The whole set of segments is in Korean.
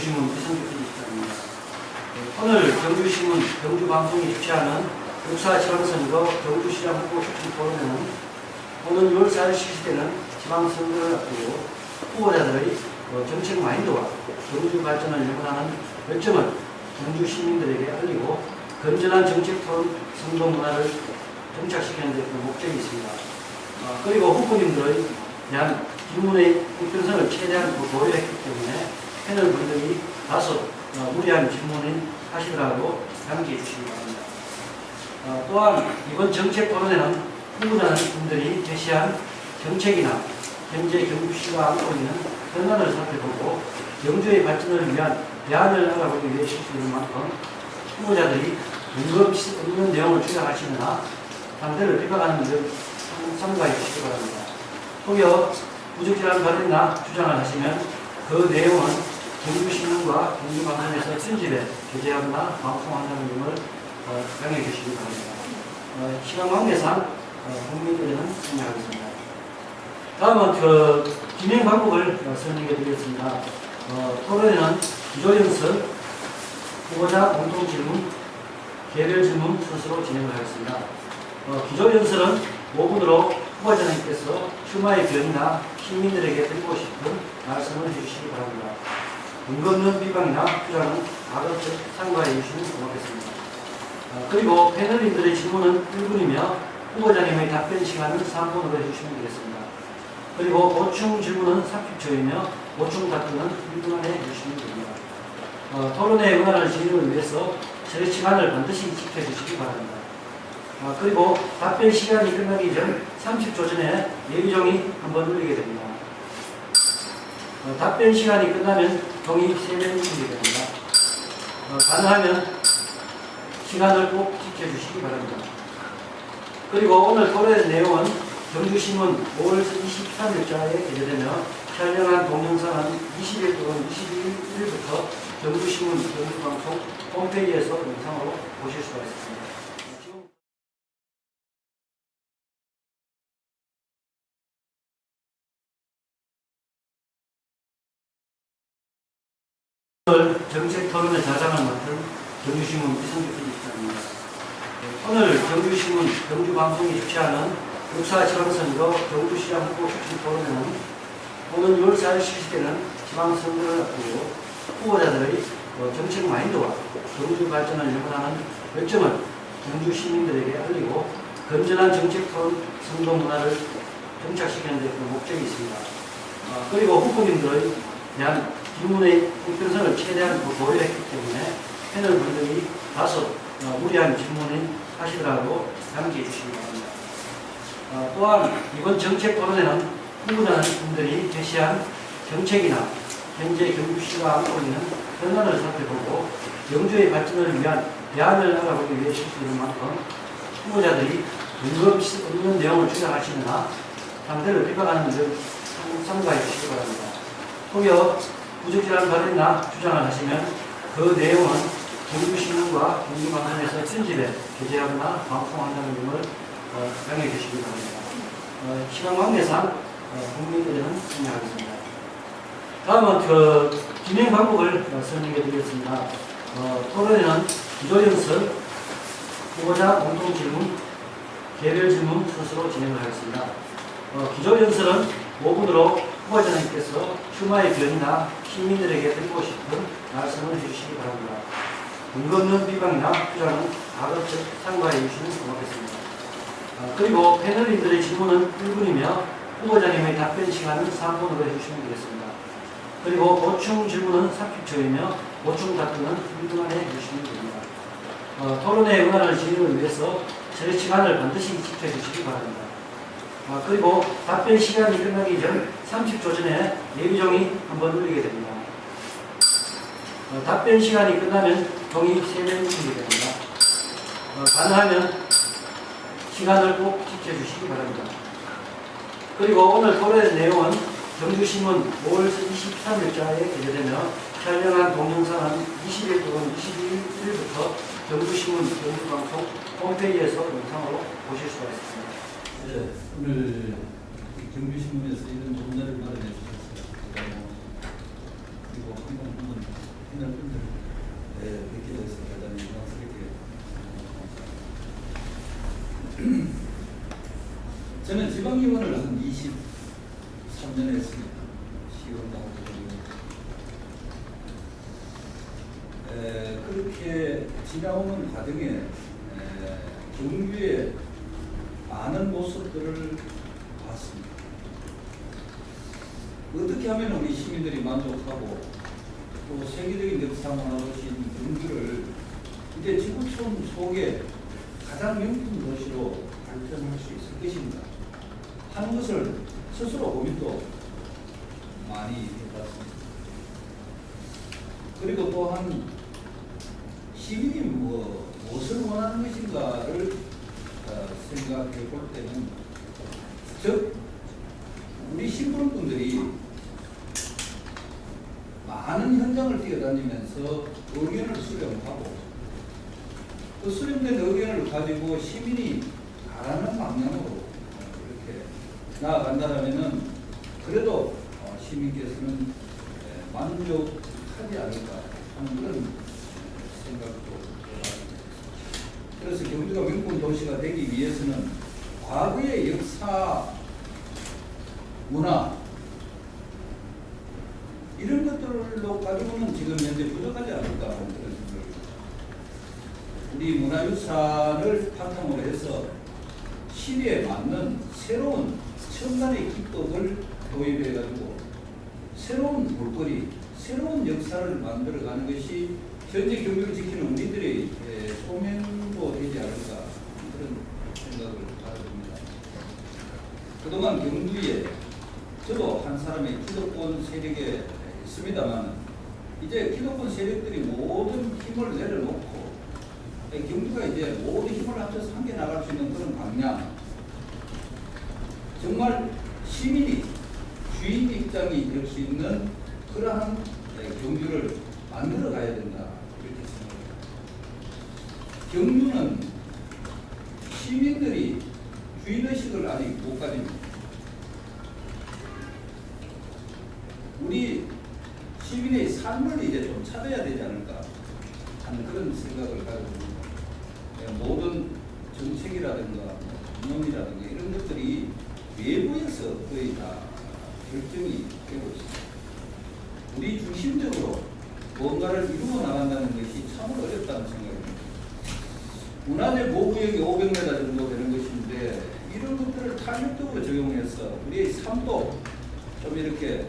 경주신문 이성규 편집장입니다. 오늘 경주신문 경주방송이 주최하는 역사 지방선거 경주시장 후보 추천 토론회는 오는 6월 4일 실시되는 지방선거를 앞두고 후보자들의 정책 마인드와 경주 발전을 연구하는 열정을 경주 시민들에게 알리고 건전한 정책 토론 선거 문화를 정착시키는 데 목적이 있습니다. 그리고 후보님들의 대한 질문의 형평성을 최대한 고려했기 때문에 패널 분들이 다소 무리한 질문을 하시더라도 양지해 주시기 바랍니다. 또한 이번 정책 토론회는 후보자분들이 제시한 정책이나 현재 경주시가 안고 있는 현안을 살펴보고 경주의 발전을 위한 대안을 알아보기 위해 실시되는 만큼 후보자들이 뜬금없이 없는 내용을 주장하시거나 상대를 비판하는 점 삼가해 주시기 바랍니다. 혹여 부적절한 발언이나 주장을 하시면 그 내용은 경주신문과 경주방송에서 편집에 게재하거나 방송한다는 점을 양해해 주시기 바랍니다. 시간 관계상 국민들에는 참여하겠습니다. 다음은 진행 방법을 설명해 드리겠습니다. 토론회는 기조연설, 후보자 공통 질문, 개별 질문 순서로 진행을 하겠습니다. 기조연설은 5분으로 후보자님께서 출마의 변이나 시민들에게 드리고 싶은 말씀을 해주시기 바랍니다. 근거 없는 비방이나 주장은 가급적 삼가해 주시면 고맙겠습니다. 그리고 패널인들의 질문은 1분이며 후보자님의 답변 시간은 3분으로 해주시면 되겠습니다. 그리고 보충 질문은 30초이며 보충 답변은 1분 안에 해주시면 됩니다. 토론회 문화를 진행을 위해서 처리 시간을 반드시 지켜주시기 바랍니다. 그리고 답변 시간이 끝나기 전 30초 전에 예비종이 한번 울리게 됩니다. 답변 시간이 끝나면 종이 3번 울리게 됩니다. 가능하면 시간을 꼭 지켜주시기 바랍니다. 그리고 오늘 토론의 내용은 경주신문 5월 23일자에 게재되며 촬영한 동영상은 20일 또는 21일부터 경주신문 경주방송 홈페이지에서 영상으로 보실 수가 있습니다. 오늘 정책 토론의 자장을 맡은 경주신문 이성규 편집장입니다. 오늘 경주신문 경주방송이 주최하는 역사 지방선거 경주시장 후보 추천 토론회는 오는 6월 4일 실시되는 지방선거를 앞두고 후보자들의 정책 마인드와 경주 발전을 연구하는 열정을 경주 시민들에게 알리고 건전한 정책 토론 선거 문화를 정착시키는 데 목적이 있습니다. 그리고 후보님들의 대한 질문의 형평성을 최대한 고려했기 때문에 패널 분들이 다소 무리한 질문을 하시더라도 양지해 주시기 바랍니다. 또한 이번 정책 토론회는 후보자분들이 제시한 정책이나 현재 경주시가 안고 있는 현안을 살펴보고 경주의 발전을 위한 대안을 알아보기 위해 실시되는 만큼 후보자들이 뜬금없이 없는 내용을 주장하시거나 상대를 비판하는 점 삼가해 주시기 바랍니다. 혹여 부적절한 발언이나 주장을 하시면 그 내용은 경주신문과 경주방송에서 편집에 게재하거나 방송한다는 점을 양해해 주시기 바랍니다. 시간 관계상 국민들에는 참여하겠습니다. 다음은 진행 방법을 설명해 드리겠습니다. 토론회는 기조연설, 후보자 공통 질문, 개별 질문 순서로 진행을 하겠습니다. 기조연설은 5분으로 후보자님께서 출마의 변이나 시민들에게 드리고 싶은 말씀을 해주시기 바랍니다. 근거 없는 비방이나 주장은 가급적 삼가해 주시면 고맙겠습니다. 그리고 패널인들의 질문은 1분이며 후보자님의 답변 시간은 3분으로 해주시면 되겠습니다. 그리고 보충 질문은 30초이며 보충 답변은 1분 안에 해주시면 됩니다. 토론회 문화를 진행을 위해서 처리 시간을 반드시 지켜주시기 바랍니다. 그리고 답변 시간이 끝나기 전 30초 전에 예비종이 한번 울리게 됩니다. 답변 시간이 끝나면 종이 3번 울리게 됩니다. 가능하면 시간을 꼭 지켜주시기 바랍니다. 그리고 오늘 토론의 내용은 경주신문 5월 23일자에 게재되며 촬영한 동영상은 20일 또는 21일부터 경주신문 경주방송 홈페이지에서 영상으로 보실 수가 있습니다. 네, 오늘 경주신문에서 이런 문자를 마련해 주셨어요. 그리고 한번 패널 분들 뵙게 돼서 대단히 영광스럽게 생각합니다. 저는 지방의원을 한 23년 했습니다. 시의원하고 그렇게 지나오는 과정에 경주의 많은 모습들을 봤습니다. 어떻게 하면 우리 시민들이 만족하고 또 세계적인 역사문화도시인 경주를 이제 지구촌 속에 가장 명품 도시로 발전할 수 있을 것인가 하는 것을 스스로 고민도 많이 해봤습니다. 그리고 또한 시민이 무엇을 원하는 것인가를 생각해 볼 때는 즉 우리 신분분들이 많은 현장을 뛰어다니면서 의견을 수렴하고 그 수렴된 의견을 가지고 시민이 바라는 방향으로 이렇게 나아간다면은 그래도 시민께서는 만족하지 않을까 하는 그런 생각도 해봤습니다. 그래서 경주가 명품 도시가 되기 위해서는 과거의 역사, 문화 이런 것들로 가지고는 지금 현재 부족하지 않을까 하는 그런 생각입니다. 우리 문화유산을 바탕으로 해서 시대에 맞는 새로운 첨단의 기법을 도입해가지고 새로운 볼거리, 새로운 역사를 만들어가는 것이 현재 경주를 지키는 우리들의 소명도 되지 않을까 그런 생각을 가져봅니다. 그동안 경주에 저도 한 사람의 기득권 세력에 있습니다만 이제 기득권 세력들이 모든 힘을 내려놓고 경주가 이제 모든 힘을 합쳐서 함께 나갈 수 있는 그런 방향, 정말 시민이 주인 입장이 될 수 있는 그러한 경주를 만들어 가야 된다 이렇게 생각합니다. 경주는 시민들이 주인의식을 아직 못 가집니다. 우리 시민의 삶을 이제 좀 찾아야 되지 않을까 하는 그런 생각을 가지고 모든 정책이라든가 이념이라든가 이런 것들이 외부에서 거의 다 결정이 되고 있습니다. 우리 중심적으로 뭔가를 이루어 나간다는 것이 참으로 어렵다는 생각입니다. 문화재 보호구역이 500m 정도 되는 것인데 이런 것들을 탄력적으로 적용해서 우리의 삶도 좀 이렇게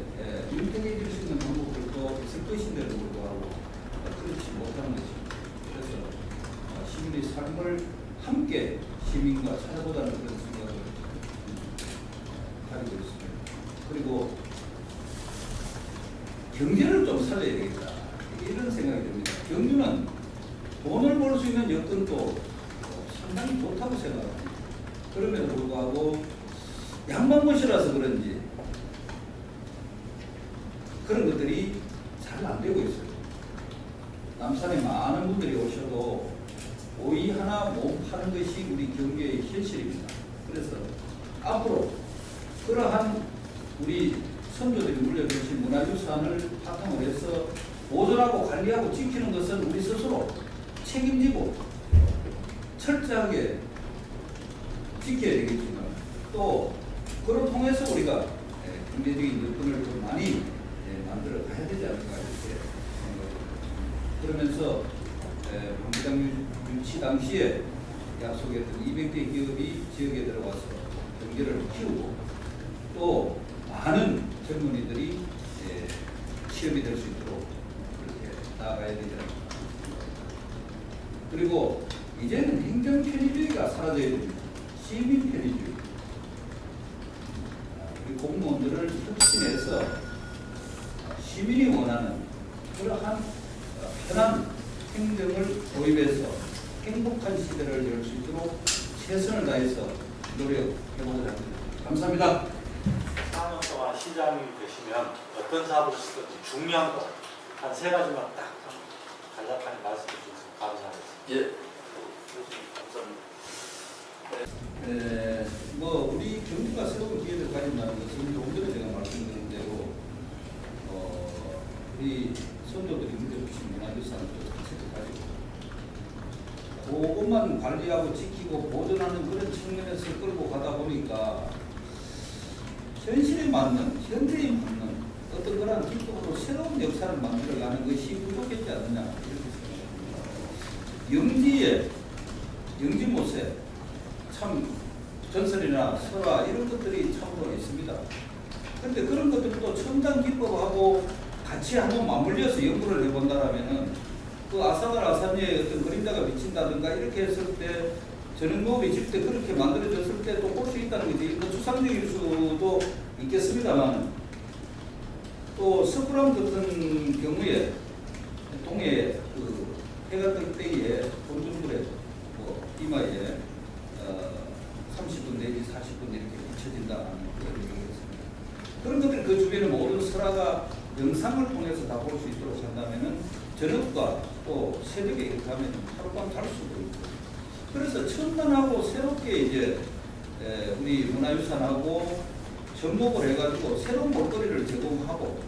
윤택해질 수 있는 방법들도 있을 것인데도 불구하고 그렇지 못하는 것입니다. 그래서 시민의 삶을 함께 시민과 찾아보자는 그런 생각을 가지고 있습니다. 그리고 경제를 좀 살려야 되겠다 이런 생각이 듭니다. 경주는 돈을 벌 수 있는 여건도 상당히 좋다고 생각합니다. 그럼에도 불구하고 양반못이라서 그런지 그런 것들이 잘 안 되고 있어요. 남산에 많은 분들이 오셔도 오이 하나 못 파는 것이 우리 경주의 현실입니다. 그래서 앞으로 그러한 우리 선조들이 물려주신 문화유산을 바탕으로 해서 보존하고 관리하고 지키는 것은 우리 스스로 책임지고 철저하게 지켜야 되겠지만 또 그걸 통해서 우리가 경제적인 여건을 좀 많이 만들어 가야 되지 않을까 이렇게 생각합니다. 그러면서 황기장 유치 당시에 약속했던 200대 기업이 지역에 들어와서 경제를 키우고 또 많은 젊은이들이 취업이 될 수 있도록 그렇게 나아가야 되지 않을까. 그리고 이제는 행정 편의주의가 사라져야 됩니다. 시민 편의주의. 우리 공무원들을 혁신해서 시민이 원하는 그러한 편한 행정을 도입해서 행복한 시대를 열 수 있도록 최선을 다해서 노력해보고자 합니다. 감사합니다. 4년 동안 시장이 되시면 어떤 사업을 하실 건지 중요한 거 한 3가지만 딱 간략하게 말씀해 주셔서 감사하겠습니다. 예. 감사합니다. 우리 경주가 새로운 기회를 가진다는 것은 조금 전에 제가 말씀드린 대로 우리 선조들이 남겨주신 문화유산을 가지고 그것만 관리하고 지키고 보존하는 그런 측면에서 끌고 가다 보니까 현실에 맞는, 현대에 맞는 어떤 그런 기법으로 새로운 역사를 만들어가는 것이 부족했지 않느냐 이렇게 생각합니다. 영지모세 참 전설이나 설화 이런 것들이 참으로 있습니다. 그런데 그런 것들도 첨단 기법하고 같이 한번 맞물려서 연구를 해본다라면은 그 아사갈 아사니의 어떤 그림자가 비친다든가 이렇게 했을 때 전형모업이 질 때 그렇게 만들어졌을 때 또 볼 수 있다는 것이 뭐 추상적일 수도 있겠습니다만 또 서브람 같은 경우에 동해 그 해가 뜰 때에 본중불에 뭐 이마에 30분 내지 40분 이렇게 비춰진다는 그런 얘기였습니다. 그런 것들 그 주변의 모든 설화가 영상을 통해서 다 볼 수 있도록 한다면은 저녁과 또 새벽에 이렇게 하면 하룻밤 잘 수도 있고 그래서 첨단하고 새롭게 이제 우리 문화유산하고 접목을 해가지고 새로운 볼거리를 제공하고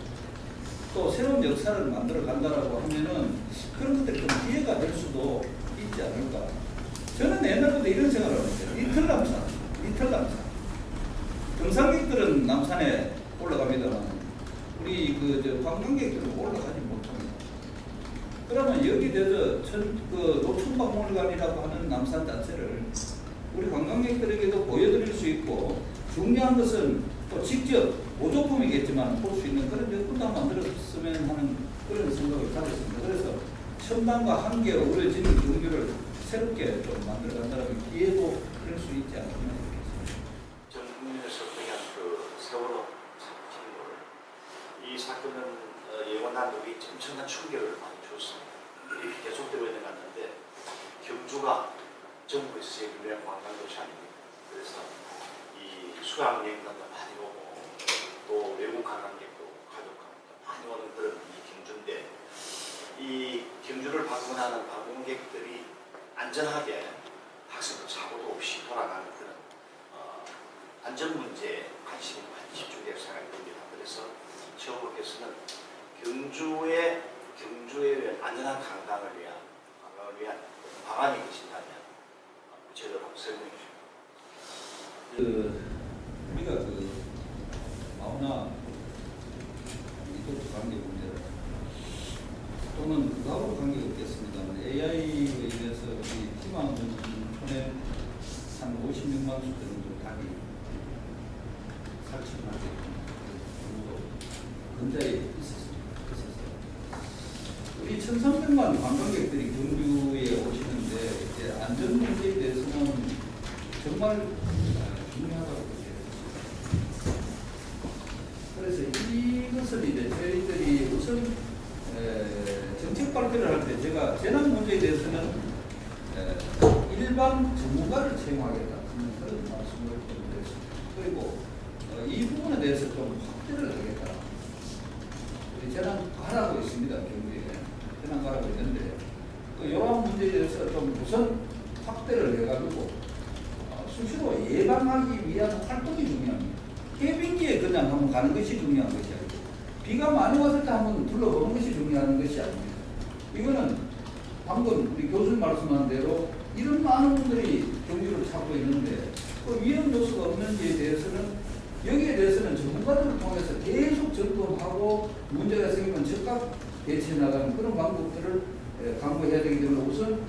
또 새로운 역사를 만들어 간다라고 하면은 그런 것들이 좀 기회가 될 수도 있지 않을까. 저는 옛날부터 이런 생각을 합니다. 이틀 남산. 등산객들은 남산에 올라갑니다만 우리 그 관광객들은 올라가지 못합니다. 그러면 여기 대해서 그 노천박물관이라고 하는 남산 자체를 우리 관광객들에게도 보여드릴 수 있고 중요한 것은 또 직접 보조품이겠지만 볼 수 있는 그런 여건도 만들었으면 하는 그런 생각을 가졌습니다. 그래서 첨단과 한계로 우려지는 경주를 새롭게 좀 만들어간다면 기회도 그럴 수 있지 않겠나 싶습니다. 전 국민에서 그냥 그 세월호 사건을 이 사건은 예원한 우리 엄청난 충격을 많이 줬습니다. 계속되고 있는 것 같은데 경주가 전국에서 제일 유명한 관광도시 아닙니까? 그래서 이 수학여행단도 많이 오고 또 외국 관광객도 가족하고 많이 오는 그런 이 경주인데 이 경주를 방문하는 방문객들이 안전하게 학생도 사고도 없이 돌아가는 그런 안전 문제에 관심이 많이 집중되어 생각이 듭니다. 그래서 최고께서는 경주의 안전한 관광을 위한 방안이 계신다면 구체적으로 설명해 주십시오. 우리가 마우나 리조트 관계 문제 또는 그거하고 관계가 없겠습니다만 AI에 의해서 우리 희망촌에 한 56만 수 정도 닭이 살충하게 정도 근자에 있었습니다. 우리 1,300만 관광객들이 경주에 오시는데 이제 안전 문제에 대해서는 정말 중요하다고 보여요. 그래서 이것을 이제 저희들이 우선 정책 발표를 할 때 제가 재난 문제에 대해서는 일반 전문가를 채용하겠다는 그런 말씀을 드렸습니다. 그리고 이 부분에 대해서 좀 확대를 하겠다. 우리 재난가라고 있습니다. 경주에 재난가라고 있는데 이러한 문제에 대해서 좀 우선 확대를 해가지고 수시로 예방하기 위한 활동이 중요합니다. 해빙기에 그냥 한번 가는 것이 중요한 것이 아니고 비가 많이 왔을 때 한번 둘러보는 것이 중요한 것이 아닙니다. 이거는 방금 우리 교수님 말씀한 대로 이런 많은 분들이 경주를 찾고 있는데 그 위험 요소가 없는지에 대해서는 여기에 대해서는 전문가들을 통해서 계속 점검하고 문제가 생기면 즉각 대처해 나가는 그런 방법들을 강구해야 되기 때문에 우선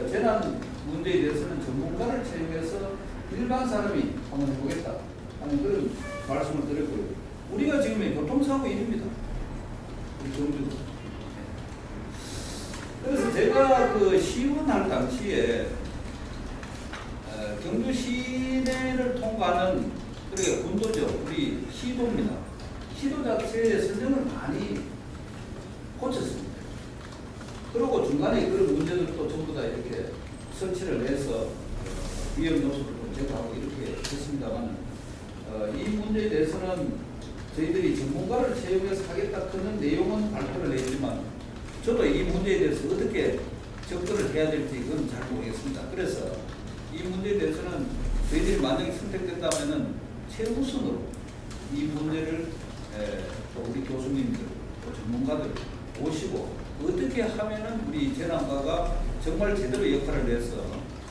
재난 문제에 대해서는 전문가를 채용해서 일반 사람이 한번 해보겠다 하는 그런 말씀을 드렸고요. 우리가 지금 교통사고 1위입니다. 우리 경주. 그래서 제가 그 시운할 당시에 경주 시내를 통과하는 그러니까 군도죠. 우리 시도입니다. 시도 자체의 설정을 많이 고쳤습니다. 그리고 중간에 그런 문제들도 전부 다 이렇게 설치를 해서 위험 요소를 좀 제거하고 이렇게 했습니다만 이 문제에 대해서는 저희들이 전문가를 채용해서 하겠다 그런 내용은 발표를 했지만 저도 이 문제에 대해서 어떻게 접근을 해야 될지 그건 잘 모르겠습니다. 그래서 이 문제에 대해서는 저희들이 만약에 선택된다면은 최우선으로 이 문제를 또 우리 교수님들, 또 전문가들 오시고 하면은 우리 재난과가 정말 제대로 역할을 해서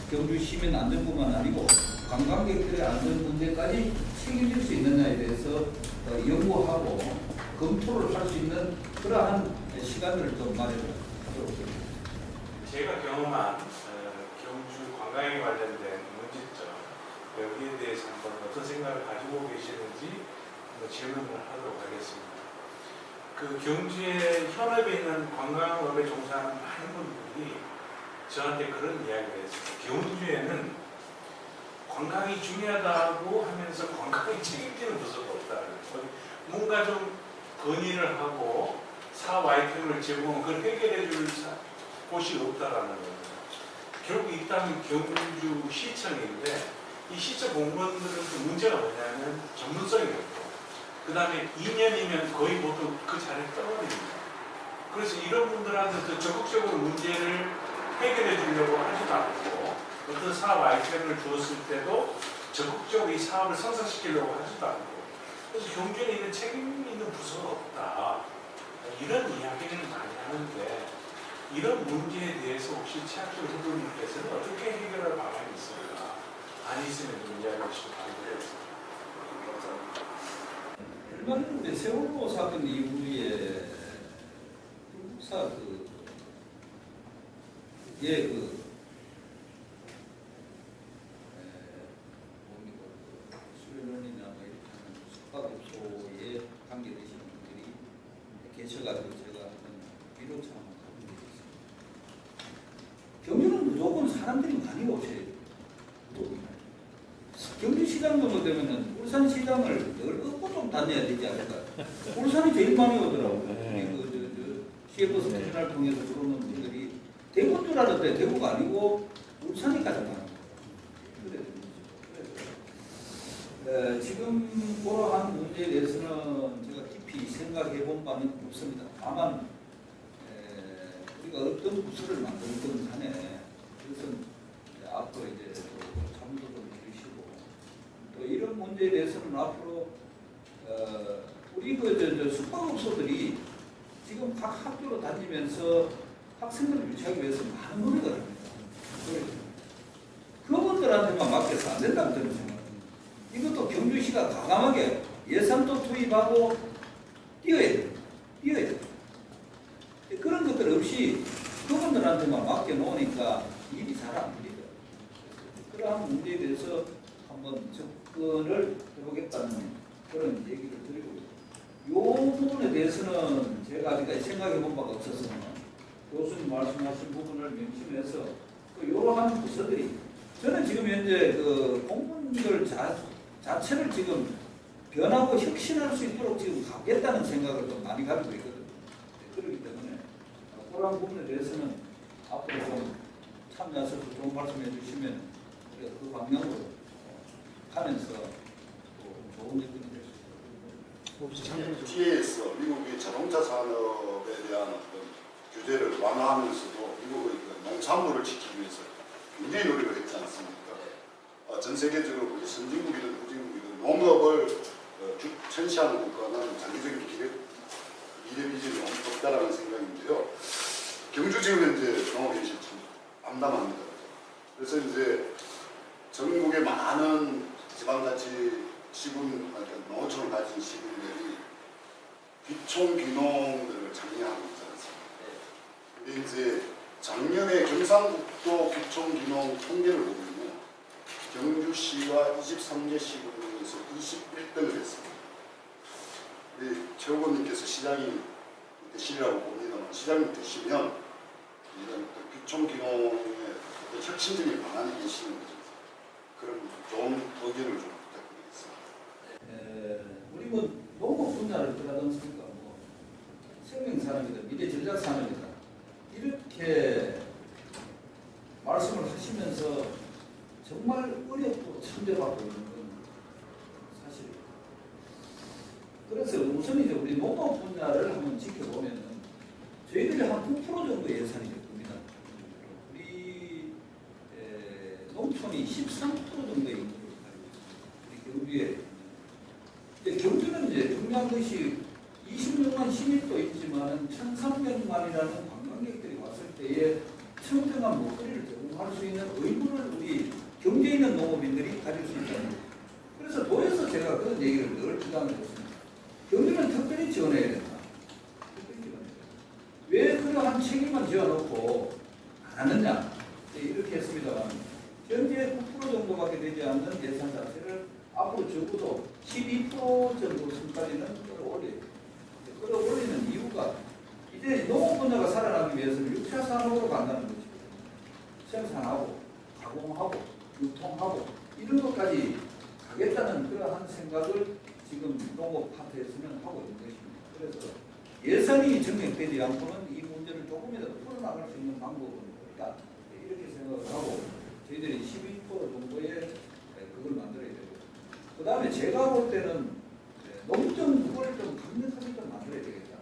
경주 시민 안전뿐만 아니고 관광객들의 안전 문제까지 책임질 수 있느냐에 대해서 연구하고 검토를 할 수 있는 그러한 시간을 좀 마련하도록 하겠습니다. 제가 경험한 경주 관광에 관련된 문제점 여기에 대해서 한번 어떤 생각을 가지고 계시는지 한번 질문을 하도록 하겠습니다. 그 경주에 현업에 있는 관광업에 종사하는 많은 분들이 저한테 그런 이야기를 했어요. 경주에는 관광이 중요하다고 하면서 관광이 책임지는 부서가 없다. 뭔가 좀 건의를 하고 사업 아이템을 제공하면 그걸 해결해 줄 곳이 없다라는 거예요. 결국 있다면 경주 시청인데 이 시청 공무원들은 그 문제가 뭐냐면 전문성이 없고 그 다음에 2년이면 거의 모두 그 자리에 떠버립니다. 그래서 이런 분들한테 더 적극적으로 문제를 해결해 주려고 하지도 않고 어떤 사업 아이템을 주었을 때도 적극적으로 이 사업을 성사시키려고 하지도 않고 그래서 경주에 있는 책임 있는 부서가 없다. 이런 이야기를 많이 하는데 이런 문제에 대해서 혹시 최학조 후보님께서는 어떻게 해결할 방안이 있을까? 안 있으면 좀 이야기해 주시면 감사하겠습니다. 얼마 세월호 사건 이후에 한국사 수련원이나 뭐 이렇게 하는 숙박업소에 관계되시는 분들이 계셔가지고 제가 한번 위로차 한번 가본 적이 있습니다. 경주는 무조건 사람들이 많이 오셔야 돼요. 경주시장 정도 되면은 울산시장을 늘 업고 좀 다녀야 되지 않을까. 울산이 제일 많이 오더라고요. 시외버스 터미널 통해서 들어오는 분들이 대구인 줄 알았는데 대구가 아니고 울산이 가장 많아요. 지금 그러한 문제에 대해서는 제가 깊이 생각해 본 바는 없습니다. 다만 우리가 어떤 부서를 만들든 간에 그것은 앞으로 이제 참도 좀 해주시고 또 이런 문제에 대해서는 앞으로 우리 숙박업소들이 지금 각 학교로 다니면서 학생들을 유치하기 위해서 많은 노력을 합니다. 그분들한테만 맡겨서 안 된다고 저는 생각합니다. 이것도 경주시가 과감하게 예산도 투입하고 뛰어야 돼요. 뛰어야 돼요. 그런 것들 없이 그분들한테만 맡겨놓으니까 일이 잘 안 됩니다. 그러한 문제에 대해서 한번 접근을 해보겠다는 그런 얘기를 드리고 이 부분에 대해서는 제가 아직까지 생각해 본 바가 없어서 교수님 말씀하신 부분을 명심해서 이러한 부서들이 저는 지금 현재 그 공무원들 자체를 지금 변하고 혁신할 수 있도록 지금 가겠다는 생각을 좀 많이 가지고 있거든요. 그렇기 때문에 그러한 부분에 대해서는 앞으로 좀 참여하셔서 좋은 말씀해 주시면 우리가 그 방향으로 가면서 좋은 일들이 될 수 있습니다. FTA에서 미국이 자동차 산업에 대한 어떤 규제를 완화하면서도 미국의 농산물을 지키기 위해서 굉장히 노력을 했지 않습니까? 전 세계적으로 우리 선진국이든 후진국이든 농업을 천시하는 국가는 장기적인 미래 비전이 없다라는 생각인데요. 경주 지금 현재 농업 현실 참 암담합니다. 그래서 이제 전국의 많은 지방자치 시군, 농어촌을 가진 시군들이 귀촌 귀농을 장려하고 있지 않습니까? 근데 이제 작년에 경상북도 귀촌 귀농 통계를 보면요. 경주시가 23개 시군에서 21등을 했습니다. 우리 최 후보님께서 시장이 되시리라고 봅니다만 시장이 되시면 이런 귀촌 귀농의 혁신적인 방안이 계시는 거죠. 그런 좋은 의견을 좀 부탁드리겠습니다. 우리 뭐 농업 분야를 들어가던습니까? 뭐 생명산업이다, 미래 전략 산업이다 이렇게 말씀을 하시면서 정말 어렵고 천대받고 있는 건 사실입니다. 그래서 우선 이제 우리 농업 분야를 한번 지켜보면은 저희들이 한 9% 정도 예산이 될 겁니다. 우리 농촌이 13% 정도의 인구를 가지고 있습니다. 우리 경주에. 경주는 이제 중요한 것이 26만 시민도 있지만 1,300만이라는 관광객들이 와서 때에 청정한 먹거리를 제공할 수 있는 의무를 우리 경제 있는 농업인들이 가질 수 있다는 거예요. 그래서 도에서 제가 그런 얘기를 늘 주장을 했습니다. 경제는 특별히 지원해야 된다. 특별히 지원해야 된다. 왜 그러한 책임만 지어놓고 안 하느냐 이렇게 했습니다만 현재 9% 정도밖에 되지 않는 예산 자체를 앞으로 적어도 12% 정도 선까지는 끌어올리는 이유가 이제 농업 분야가 살아나기 위해서는 6차 산업으로 간다는 것이고 생산하고 가공하고 유통하고 이런 것까지 가겠다는 그러한 생각을 지금 농업 파트에서는 하고 있는 것입니다. 그래서 예산이 증액되지 않고는 이 문제를 조금이라도 풀어나갈 수 있는 방법은 없다. 이렇게 생각을 하고 저희들이 12% 정도의 그걸 만들어야 되고 그 다음에 제가 볼 때는 농정 그걸 좀 강력하게 좀 만들어야 되겠다.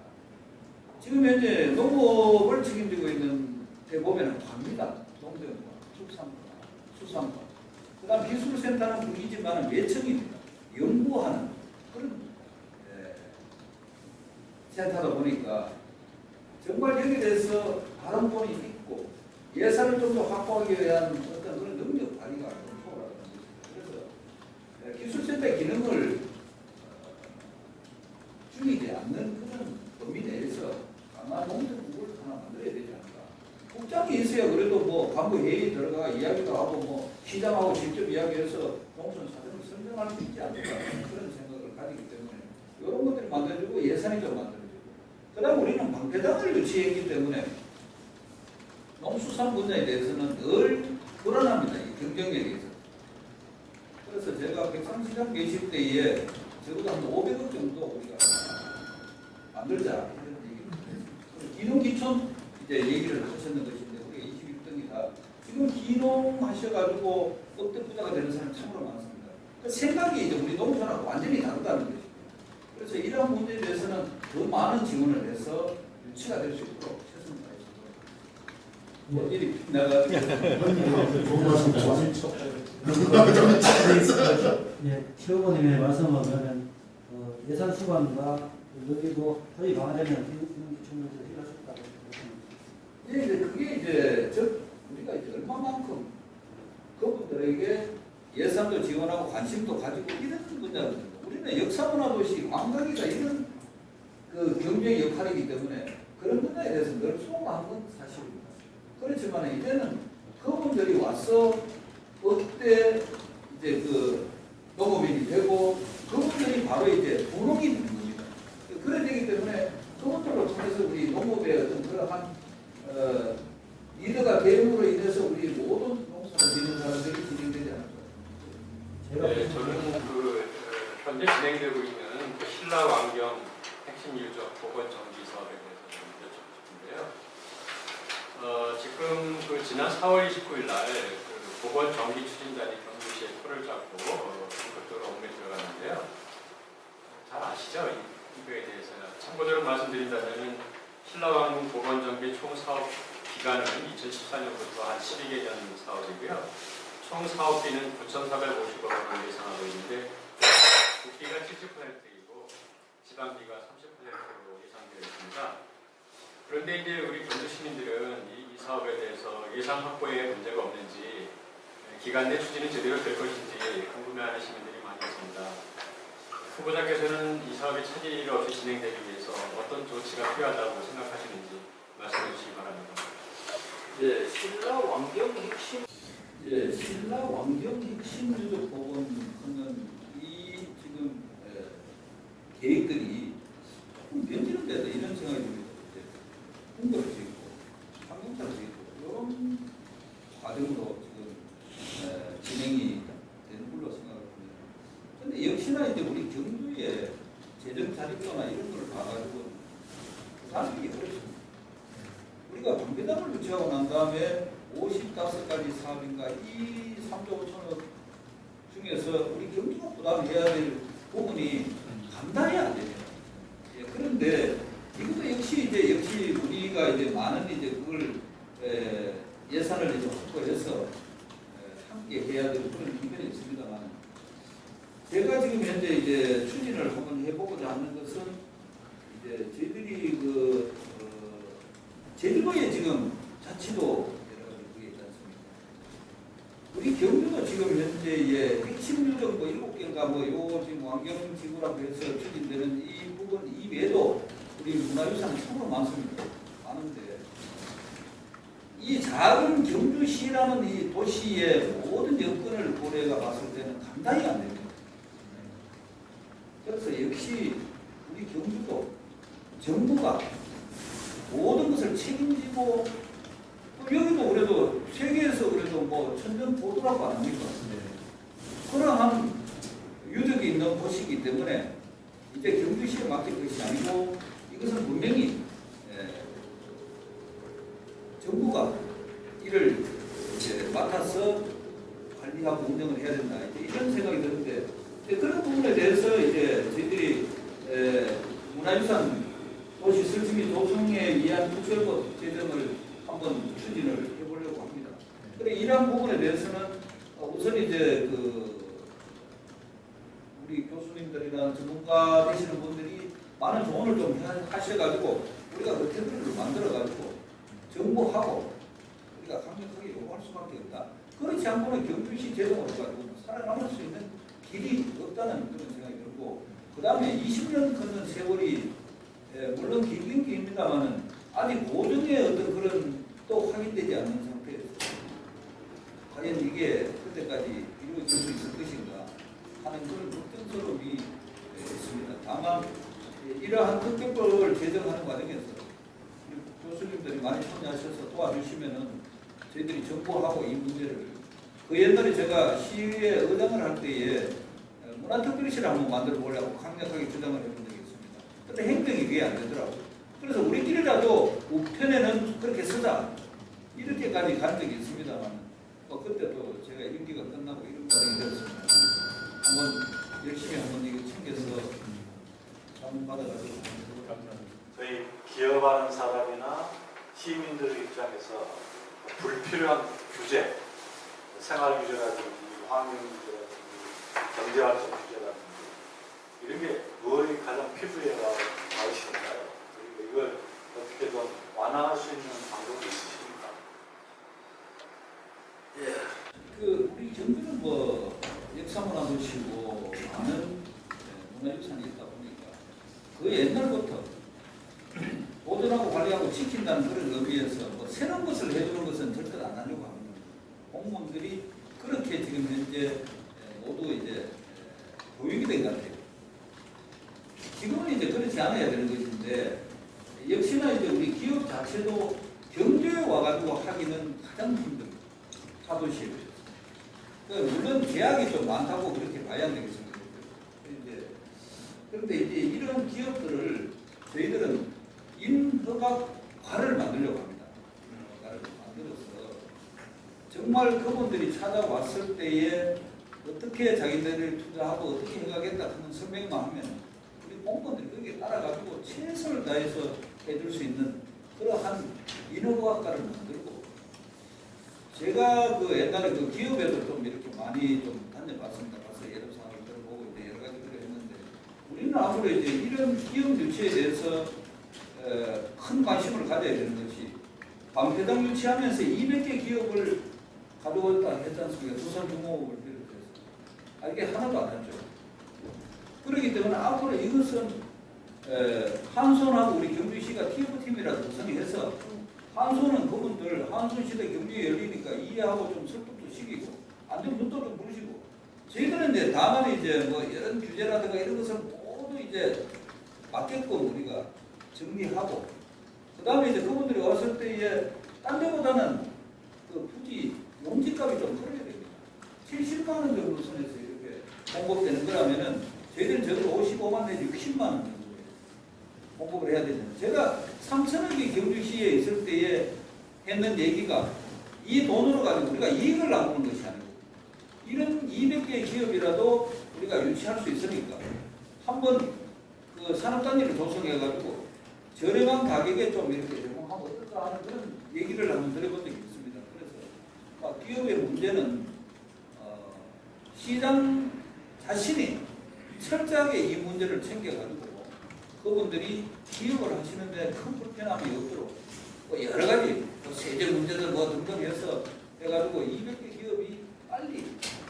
지금 현재 농업을 책임지고 있는 데 보면은 관리다. 농정과 축산과 수산과 그 다음 기술센터는 분이지만 외청입니다. 연구하는 그런 센터다 보니까 정말 여기에 대해서 다른 분이 있고 예산을 좀 더 확보하기 위한 어떤 그런 능력 발휘가 좀 소홀하다는 것입니다. 그래서 기술센터의 기능을 줄이지 않는 그런 범위 내에서 강한 농정국을 하나 만들어야 되지 않을까. 국장이 있어야 그래도 뭐 간부 회의 들어가 이야기도 하고 뭐 시장하고 직접 이야기해서 농촌 사정을 설명할 수 있지 않을까 그런 생각을 가지기 때문에 이런 것들을 만들어주고 예산이 좀 만들어주고 그 다음 우리는 방패장을 유치했기 때문에 농수산 분야에 대해서는 늘 불안합니다. 이 경쟁력에 있어서. 그래서 제가 백상시장 계실 때에 적어도 한 500억 정도 우리가 만들자 이런 얘기를 기농기촌 이제 얘기를 하셨는 것인데 우리가 21등이다. 지금 기농하셔가지고 억대 부자가 되는 사람 참으로 많습니다. 그 생각이 이제 우리 농촌하고 완전히 다르다는 것이죠. 그래서 이러한 문제에 대해서는 더 많은 지원을 해서 유치가 될 수 있도록 최선을 다했습니다. 뭐 일이 나가. 예, 최 후보님의 말씀을 보면 예산 수반과 여기도 토지 강화되면 기준을 해결할 수 있다고 생각합니다. 이제 그게 이제 우리가 이제 얼마만큼 그분들에게 예산도 지원하고 관심도 가지고 이런 분야거든요. 우리는 역사문화도시 관광이가 이런 그 경제의 역할이기 때문에 그런 분야에 대해서 늘 소망한 건 사실입니다. 그렇지만 이제는 그분들이 와서 어때 이제 그 농업인이 되고 그분들이 바로 이제 분홍이 되는 겁니다. 그래 되기 때문에 그것들로 통해서 우리 농업의 어떤 그러한 리더가 됨으로 인해서 우리 모든 농사를 짓는 사람들이 진행되지 않을까. 네, 저는 현재 진행되고 있는 그 신라 왕경 핵심 유적 복원 정비 사업에 대해서 좀 여쭙고 싶은데요. 지금 그 지난 4월 29일 날 그 복원 정비 추진단이 경주시에 표를 잡고 본격적으로 업무에 들어갔는데요. 잘 아시죠? 이거에 대해서는 참고적으로 말씀드린다면 신라 왕궁 복원 정비 총 사업 기간은 2014년부터 한 12개년 사업이고요. 총 사업비는 9,450억 원을 예상하고 있는데 국비가 70%이고 지방비가 30%로 예상되어 있습니다. 그런데 이제 우리 경주 시민들은 이 사업에 대해서 예산 확보에 문제가 없는지 기간 내 추진이 제대로 될 것인지 궁금해하는 시민들이 많이 있습니다. 후보자께서는 이 사업이 차질 없이 진행되기 위해서 어떤 조치가 필요하다고 생각하시는지 말씀해 주시기 바랍니다. 네, 신라 왕경 핵심 신라 왕경 핵심 유적 복원하는 이 지금 계획들이 조금 변질된다 이런 생각이 듭니다. 홍보를 짓고 환경차를 짓고 이런 과정으로 지금 진행이 되는 걸로 생각합니다. 그런데 역시나 이제 우리 경주의 재정 자립도나 이런 걸 봐가지고 사는 게 어렵습니다. 우리가 방배당을 유치하고 난 다음에 55가지 사업인가 이 3조 5천억 중에서 우리 경주가 부담해야 될 부분이 감당이 안 됩니다. 예, 그런데 이것도 역시 우리가 이제 많은 이제 그걸 예산을 이제 확보해서 함께 해야 될 그런 분들이 있습니다만 제가 지금 현재 이제 추진을 한번 해보고자 하는 것은 이제 저희들이 제주도에 지금 가치도 여러 가지 그게 있지 않습니까? 우리 경주도 지금 현재 핵심 유적 뭐 7개인가 요 지금 환경지구라고 해서 추진되는 이 부분 이외에도 우리 문화유산이 참으로 많습니다. 많은데 이 작은 경주시라는 이 도시의 모든 여건을 고려해가 봤을 때는 감당이 안 됩니다. 그래서 역시 우리 경주도 정부가 모든 것을 책임지고 여기도 그래도 세계에서 그래도 뭐 천연보도라고 안 합니까? 그러한 유적이 있는 도시이기 때문에 이제 경주시에 맡길 것이 아니고 이것은 분명히 정부가 이를 이제 맡아서 관리하고 운영을 해야 된다. 이제 이런 생각이 드는데 그런 부분에 대해서 이제 저희들이 문화유산 도시 설치 및 조성에 위한 국제법 제정을 한번 추진을 해보려고 합니다. 그래 이러한 부분에 대해서는 우선 이제 우리 교수님들이나 전문가 되시는 분들이 많은 조언을 좀 하셔가지고 우리가 그 테두리를 만들어가지고 정부하고 우리가 강력하게 요구할 수밖에 없다. 그렇지 않고는 경주시 제도로 가지고 살아남을 수 있는 길이 없다는 그런 생각이 들고, 그 다음에 20년 걷는 세월이 물론 길긴 깁니다만은 아직 고정의 어떤 그런 또 확인되지 않는 상태에서 과연 이게 그때까지 이루어질 수 있을 것인가 하는 그런 걱정스러움이 있습니다. 다만 이러한 특별법을 제정하는 과정에서 교수님들이 많이 참여하셔서 도와주시면은 저희들이 정부하고 이 문제를 그 옛날에 제가 시의회 의장을 할 때에 문화특별시를 한번 만들어 보려고 강력하게 주장을 해본 적이 있습니다. 그때 행정이 그게 안 되더라고요. 그래서 우리끼리라도 우편에는 그렇게 쓰자 이렇게까지 간 적이 있습니다만 그때도 제가 임기가 끝나고 이런 과정이 되었습니다. 한번 열심히 한번 이거 챙겨서 자문 받아가지고 저희 기업하는 사람이나 시민들의 입장에서 불필요한 규제, 생활 규제라든지 환경 규제라든지 경제활동 규제라든지 이런 게 무엇이 가장 피부에 와닿으시는가요? 그리고 이걸 어떻게 좀 완화할 수 있는 방법이 있으십니까? 우리 경주는 뭐 역사문화 도시고 많은 문화유산이 있다 보니까 그 옛날부터 보존하고 관리하고 지킨다는 그런 의미에서 뭐 새로운 것을 해주는 것은 절대 안 하려고 합니다. 공무원들이 그렇게 지금 현재 모두 이제 교육이 된 것 같아요. 지금은 이제 그렇지 않아야 되는 것인데 역시나 이제 우리 기업 자체도 경주에 와가지고 하기는 가장 힘듭니다. 사도시에 비해서. 물론 제약이 좀 많다고 그렇게 봐야 되겠습니다. 그런데 이제 이런 기업들을 저희들은 인허가과를 만들려고 합니다. 인허가과를 만들어서 정말 그분들이 찾아왔을 때에 어떻게 자기들을 투자하고 어떻게 해가겠다 하는 설명만 하면 우리 공무원들이 거기에 따라가지고 최선을 다해서 해줄 수 있는 그러한 인허가과를 만들고, 제가 그 옛날에 그 기업에도 좀 이렇게 많이 좀 다녀봤습니다. 가서 여러 상황을 들어보고 이제 여러 가지 그래 했는데 우리는 아무래도 이제 이런 기업 유치에 대해서 큰 관심을 가져야 되는 것이, 방패당 유치하면서 200개 기업을 가져왔다 했지 않습니까? 두산중공업을 비롯해서. 이게 하나도 안 했죠. 그렇기 때문에 앞으로 이것은 한손하고 우리 경주시가 TF팀이라도 구성해서 한손은 그분들 한손시대 경주에 열리니까 이해하고 좀 설득도 시키고 안 되면 눈도 좀 부르시고, 저희들은 이제 다만 이제 뭐 이런 규제라든가 이런 것을 모두 이제 맞게끔 우리가 정리하고, 그 다음에 이제 그분들이 왔을 때에 딴 데보다는 그 굳이 용지값이 좀 커야 됩니다. 70만 원 정도 선에서 이렇게 공급되는 거라면은 저희들은 적어도 55만 내지 60만 원 정도 공급을 해야 되잖아요. 제가 3천억이 경주시에 있을 때에 했는 얘기가 이 돈으로 가지고 우리가 이익을 나누는 것이 아니고 이런 200개의 기업이라도 우리가 유치할 수 있으니까 한번 그 산업단지를 조성해가지고 저렴한 가격에 좀 이렇게 제공하면 어떨까 하는 그런 얘기를 한번 들어본 적이 있습니다. 그래서 기업의 문제는 시장 자신이 철저하게 이 문제를 챙겨가지고 그분들이 기업을 하시는데 큰 불편함이 없도록 뭐 여러 가지 뭐 세제 문제도 뭐 등등 해서 해가지고 200개 기업이 빨리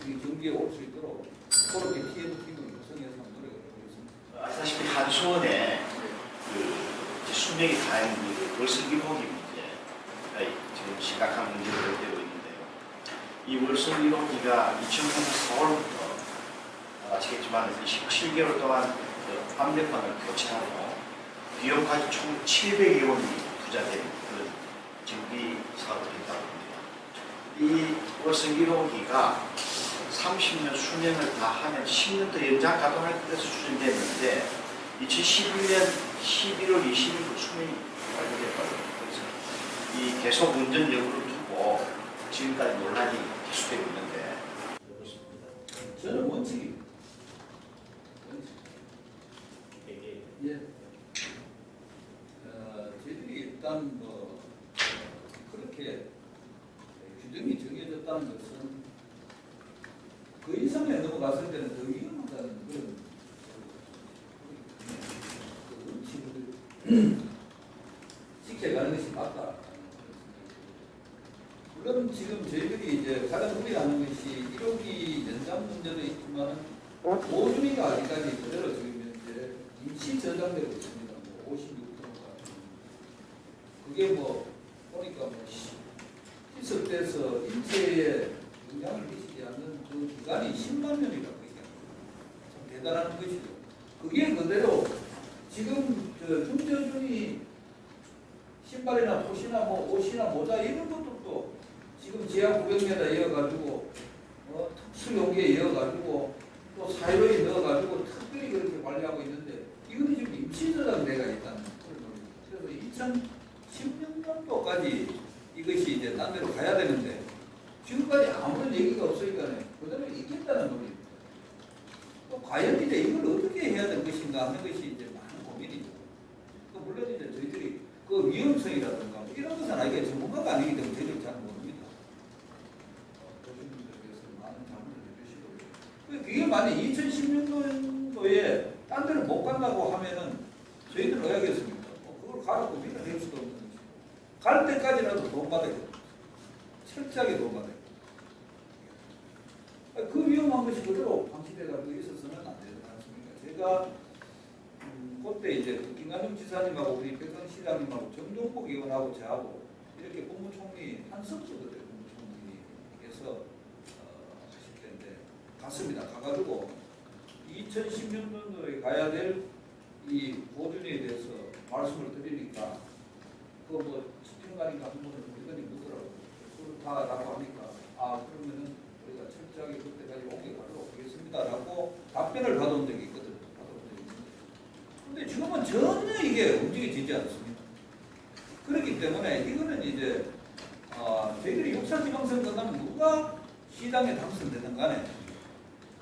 이 경기에 올 수 있도록 그렇게 TM팀을 구성해서 노력을 하고 있습니다. 아시다시피 한수원에 그 수명이 다한 월성 1호기 문제 지금 심각한 문제를 벌이고 있는데요. 이 월성 1호기가 2003년 4월부터 아시겠지만 17개월 동안 환경판을 교체하고 비용까지 총 700여 원이 투자된 그런 정비 사업을 했다고 합니다. 이 월성 1호기가 30년 수명을 다 하면 10년 더 연장 가동할 것으로 추진됐는데 2011년 11월 20일 수명이 완료됐거든요. 그래서 이 계속 운전 여부를 두고 지금까지 논란이 계속되고 있는데 저는 원칙이 예. 저희들이 일단 뭐 그렇게 규정이 정해졌다는 것은 그 이상에 넘어갔을 때는 더 위험하다는 그런 원칙을 지켜가는 것이 맞다. 물론 지금 저희들이 이제 가장 우려하는 것이 1호기 연장 문제도 있지만 보조비가 아직까지 그대로 지금 현재 임시 저장되고 있습니다. 뭐 56%가. 그게 뭐 보니까 뭐 희석돼서 인체에 영향을 미치지 않는 그 기간이 10만 년이라고 얘기합니다. 참 대단한 것이죠. 그게 그대로 지금 중저준이 신발이나 옷이나 뭐 옷이나 모자 이런 것들도 지금 지하 900m 이어가지고 특수용기에 이어가지고 또 사이로에 넣어가지고 특별히 그렇게 관리하고 있는데 이거는 지금 임시저장대가 있다는 거예요. 그래서 2016년도까지 이것이 이제 딴 데로 가야 되는데 지금까지 아무런 얘기가 없으니까 그대로 있겠다는 겁니다. 또 과연 이제 이걸 어떻게 해야 될 것인가 하는 것이 이제 많은 고민이죠. 또 물론 이제 저희들이 그 위험성이라든가 뭐 이런 것은 이게 전문가가 아니기 때문에 저희들이 잘 모릅니다. 교수님들께서 많은 자문을 해주시고 그게 만약 2016년도에 딴 데를 못 간다고 하면은 저희들은 왜 하겠습니까? 그걸 가라고 밀어낼 수도 없는 거죠. 갈 때까지라도 돈 받아야겠다. 철저하게 돈 받아야겠다. 그 위험한 것이 그대로 방치돼가지고 있어서는 안 되지 않습니까? 제가 그때 이제 김관영 지사님하고 우리 백성 시장님하고 정종복 의원하고 저하고 이렇게 국무총리 한석수 그때 국무총리께서 하실 때인데 갔습니다. 가가지고 2010년도에 가야 될 이 보존에 대해서 말씀을 드리니까 그 뭐 집행관인가 한 분을 우리들이 묻더라고요. 그렇다라고 하니까 그러면은 우리가 철저하게 그때까지 옮겨가도록 하겠습니다라고 답변을 받아온 적이 있거든요. 근데 지금은 전혀 이게 움직여지지 않습니다. 그렇기 때문에 이거는 이제 저희들이 6.4 지방선 끝나면 누가 시당에 당선되든 간에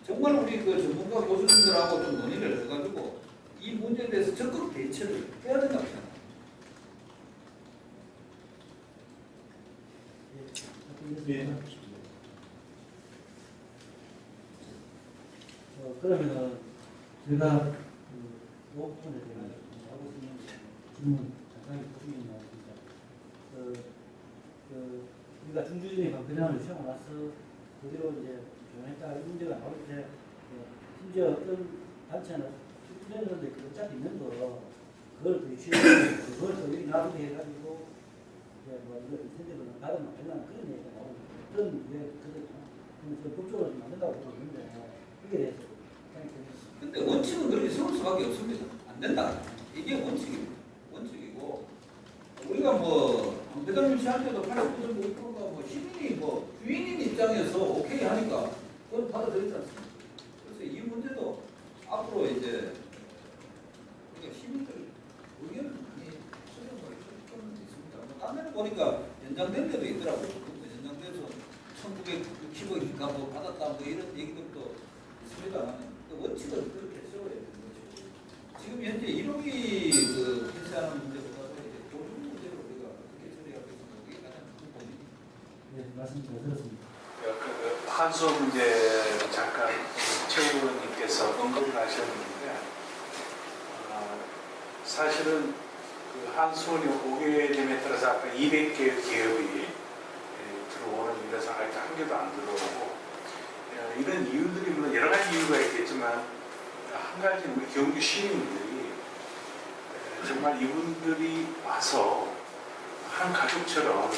정말 우리 그 전문가 교수님들하고 좀 논의를 해가지고 이 문제에 대해서 적극 대처를 해야 된다고 생각합니다. 그러면은 제가 그 부분에 대해서 하고 있는 질문 잠깐 드리겠습니다. 우리가 중주진이 방편향을 시험을 나서 그대로 이제 조정했다 이 문제가 나올 때 심지어 어떤 단체는 출연자들이 그 어차피 있는 거 그걸 더 유치해서 그걸 더 여기 놔두게 해가지고 뭐 이거 인센티브는 받으면 안 된다는 그런 얘기가 나오고 그런 그래서 법적으로 좀 안 된다고 보고 있는데 이게 대해서 근데 원칙은 그렇게 세울 수밖에 없습니다. 안 된다. 이게 원칙입니다. 원칙이고 우리가 뭐 배달민 씨한테도 89.5%가 뭐 시민이 뭐 주인인 입장에서 오케이 하니까 그건 받아들이지 않습니다. 그래서 이 문제도 앞으로 이제 우리가 시민들 의견을 많이 수렴을 좀 있습니다. 딴 데는 보니까 연장된 데도 있더라고요. 연장돼서 1960억인가 뭐 받았다 뭐 이런 얘기들도 있습니다만 원칙은 그렇게 세워야 되는 거죠. 지금 현재 1호기 그 폐쇄하는 문제보다도 이제 보존 문제로 우리가 어떻게 처리하고 있습니다. 그게 가장 큰 고민입니다. 네, 말씀 잘 들었습니다. 그 한소 문제 잠깐 최 의원님께서 언급을 하셨는데 사실은 그 한수원이 오게 됨에 따라서 아까 200개 기업이 들어오는 이래서 아직 한 개도 안 들어오고 이런 이유들이 물론 여러 가지 이유가 있겠지만 한 가지는 우리 경주 시민들이 정말 이분들이 와서 한 가족처럼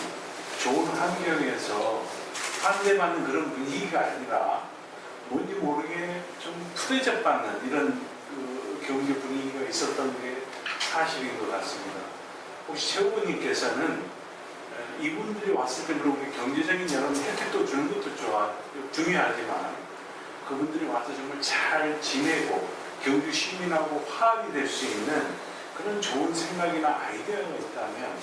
좋은 환경에서 환대받는 그런 분위기가 아니라 뭔지 모르게 좀 푸대접받는 이런 그 경제 분위기가 있었던 게 사실인 것 같습니다. 혹시 최 후보님께서는 이분들이 왔을 때 물론 우리 경제적인 여러 혜택도 주는 것도 중요하지만 그분들이 와서 정말 잘 지내고 경주 시민하고 화합이 될 수 있는 그런 좋은 생각이나 아이디어가 있다면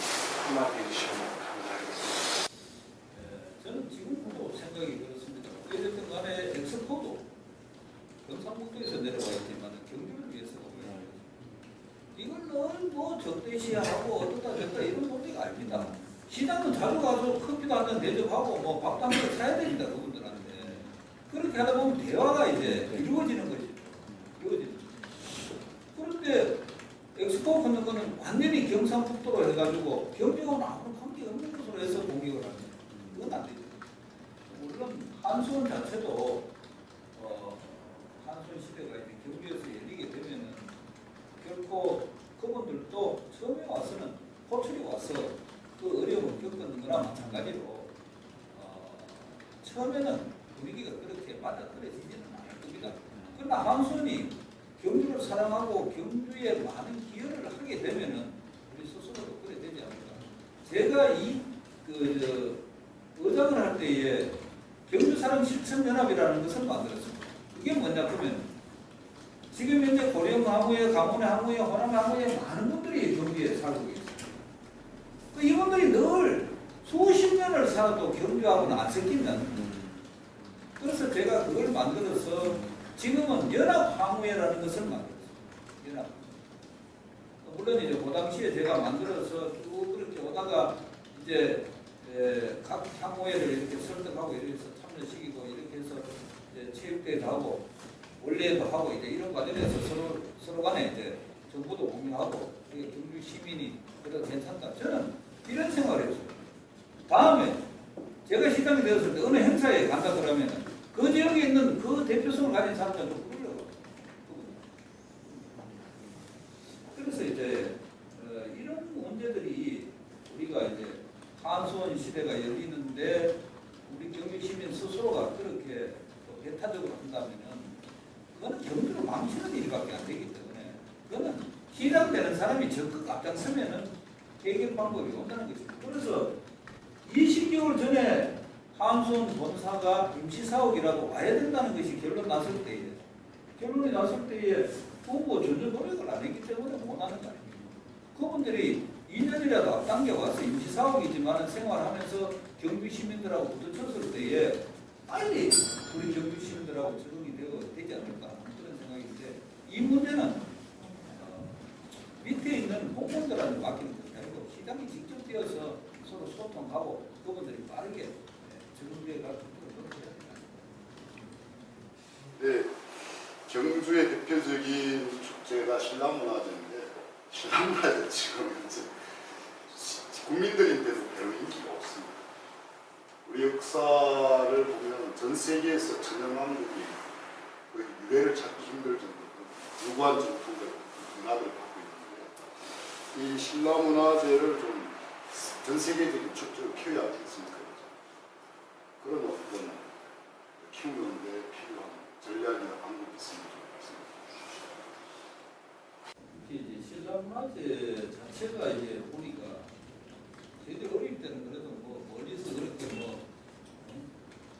한마디 해주시면 감사하겠습니다. 저는 지금도 생각이 그렇습니다. 어쨌든 간에 엑스포도 경상북도에서 내려와 있지만 경주를 위해서 이걸 뭐 적대시하고 어떠다 저떠다 이런 문제가 아닙니다. 시장은 자주 가서 커피도 한잔 대접하고 뭐 밥도 한 번 사야 됩니다. 그분들한테. 그렇게 하다 보면 대화가 이제 이루어지는 것이죠. 이루어지는. 그런데 엑스포 하는 거는 완전히 경상북도로 해가지고 경주하고는 아무런 관계없는 것으로 해서 공격을 합니다. 그건 안 되죠. 물론 한수원 자체도 한수원 시대가 이제 경주에서 열리게 되면은 결코 그분들도 처음에 와서는 호출이 와서 그 어려움을 겪는 거나 마찬가지로 처음에는 분위기가 그렇게 맞아떨어지지는 않을 겁니다. 그러나 한수원이 경주를 사랑하고 경주에 많은 기여를 하게 되면은 우리 스스로도 그래 되지 않을까. 제가 의장을 할 때에 경주사랑실천연합이라는 것을 만들었습니다. 그게 뭐냐 그러면 지금 현재 고령 항구에, 강원의 항구에, 호남 항구에 많은 분들이 경주에 살고 계세요. 이분들이 늘 수십 년을 살아도 경주하고는 안 섞이는. 그래서 제가 그걸 만들어서 지금은 연합항우회라는 것을 만들었어요. 연합. 물론 이제 그 당시에 제가 만들어서 쭉 그렇게 오다가 이제 각 항우회를 이렇게 설득하고 이렇게 해서 참여시키고 이렇게 해서 이제 체육대회도 하고 원래도 하고 이제 이런 과정에서 서로 간에 이제 정보도 공유하고 경주 시민이 그래도 괜찮다. 저는 이런 생각을 했어요. 다음에 제가 시장이 되었을 때 어느 행사에 간다 그러면 그 지역에 있는 그 대표성을 가진 사람들한테 부르려고. 그래서 이제 이런 문제들이 우리가 이제 한수원 시대가 열리는데 우리 경주 시민 스스로가 그렇게 배타적으로 한다면은 그거는 경주를 망치는 일밖에 안 되기 때문에 그거는 시장되는 사람이 적극 앞장서면은 해결 방법이 온다는 것입니다. 그래서 20개월 전에 한수원 본사가 임시사옥이라도 와야 된다는 것이 결론이 났을 때에 후보 전혀 노력을 안 했기 때문에 못하는 거 아닙니까? 그분들이 2년이라도 앞당겨 와서 임시사옥이지만 생활하면서 경주 시민들하고 부딪혔을 때에 빨리 우리 경주 시민들하고 적응이 되지 않을까 그런 생각인데 이 문제는 밑에 있는 공무원들한테 맡기는 것이 아니고 시장이 직접 뛰어서 서로 소통하고 그분들이 빠르게 적응되어 갈 수 있도록 노력해야 됩니다. 네, 경주의 대표적인 축제가 신라문화제인데 신라문화제 지금 현재 국민들인데도 별로 인기가 없습니다. 우리 역사를 보면 전 세계에서 천연왕국이 거의 유래를 찾기 힘들 정도로 유구한 전통들, 문화를 갖고 있는데 이 신라문화제를 좀 전 세계적인 축제로 키워야 하겠습니까? 그런 어떤 키우는데 필요한 전략이나 방법이 있으면 좋겠습니다. 이제 신라문화제 자체가 이제 보니까 저희들 어릴 때는 그래도 뭐 멀리서 그렇게 뭐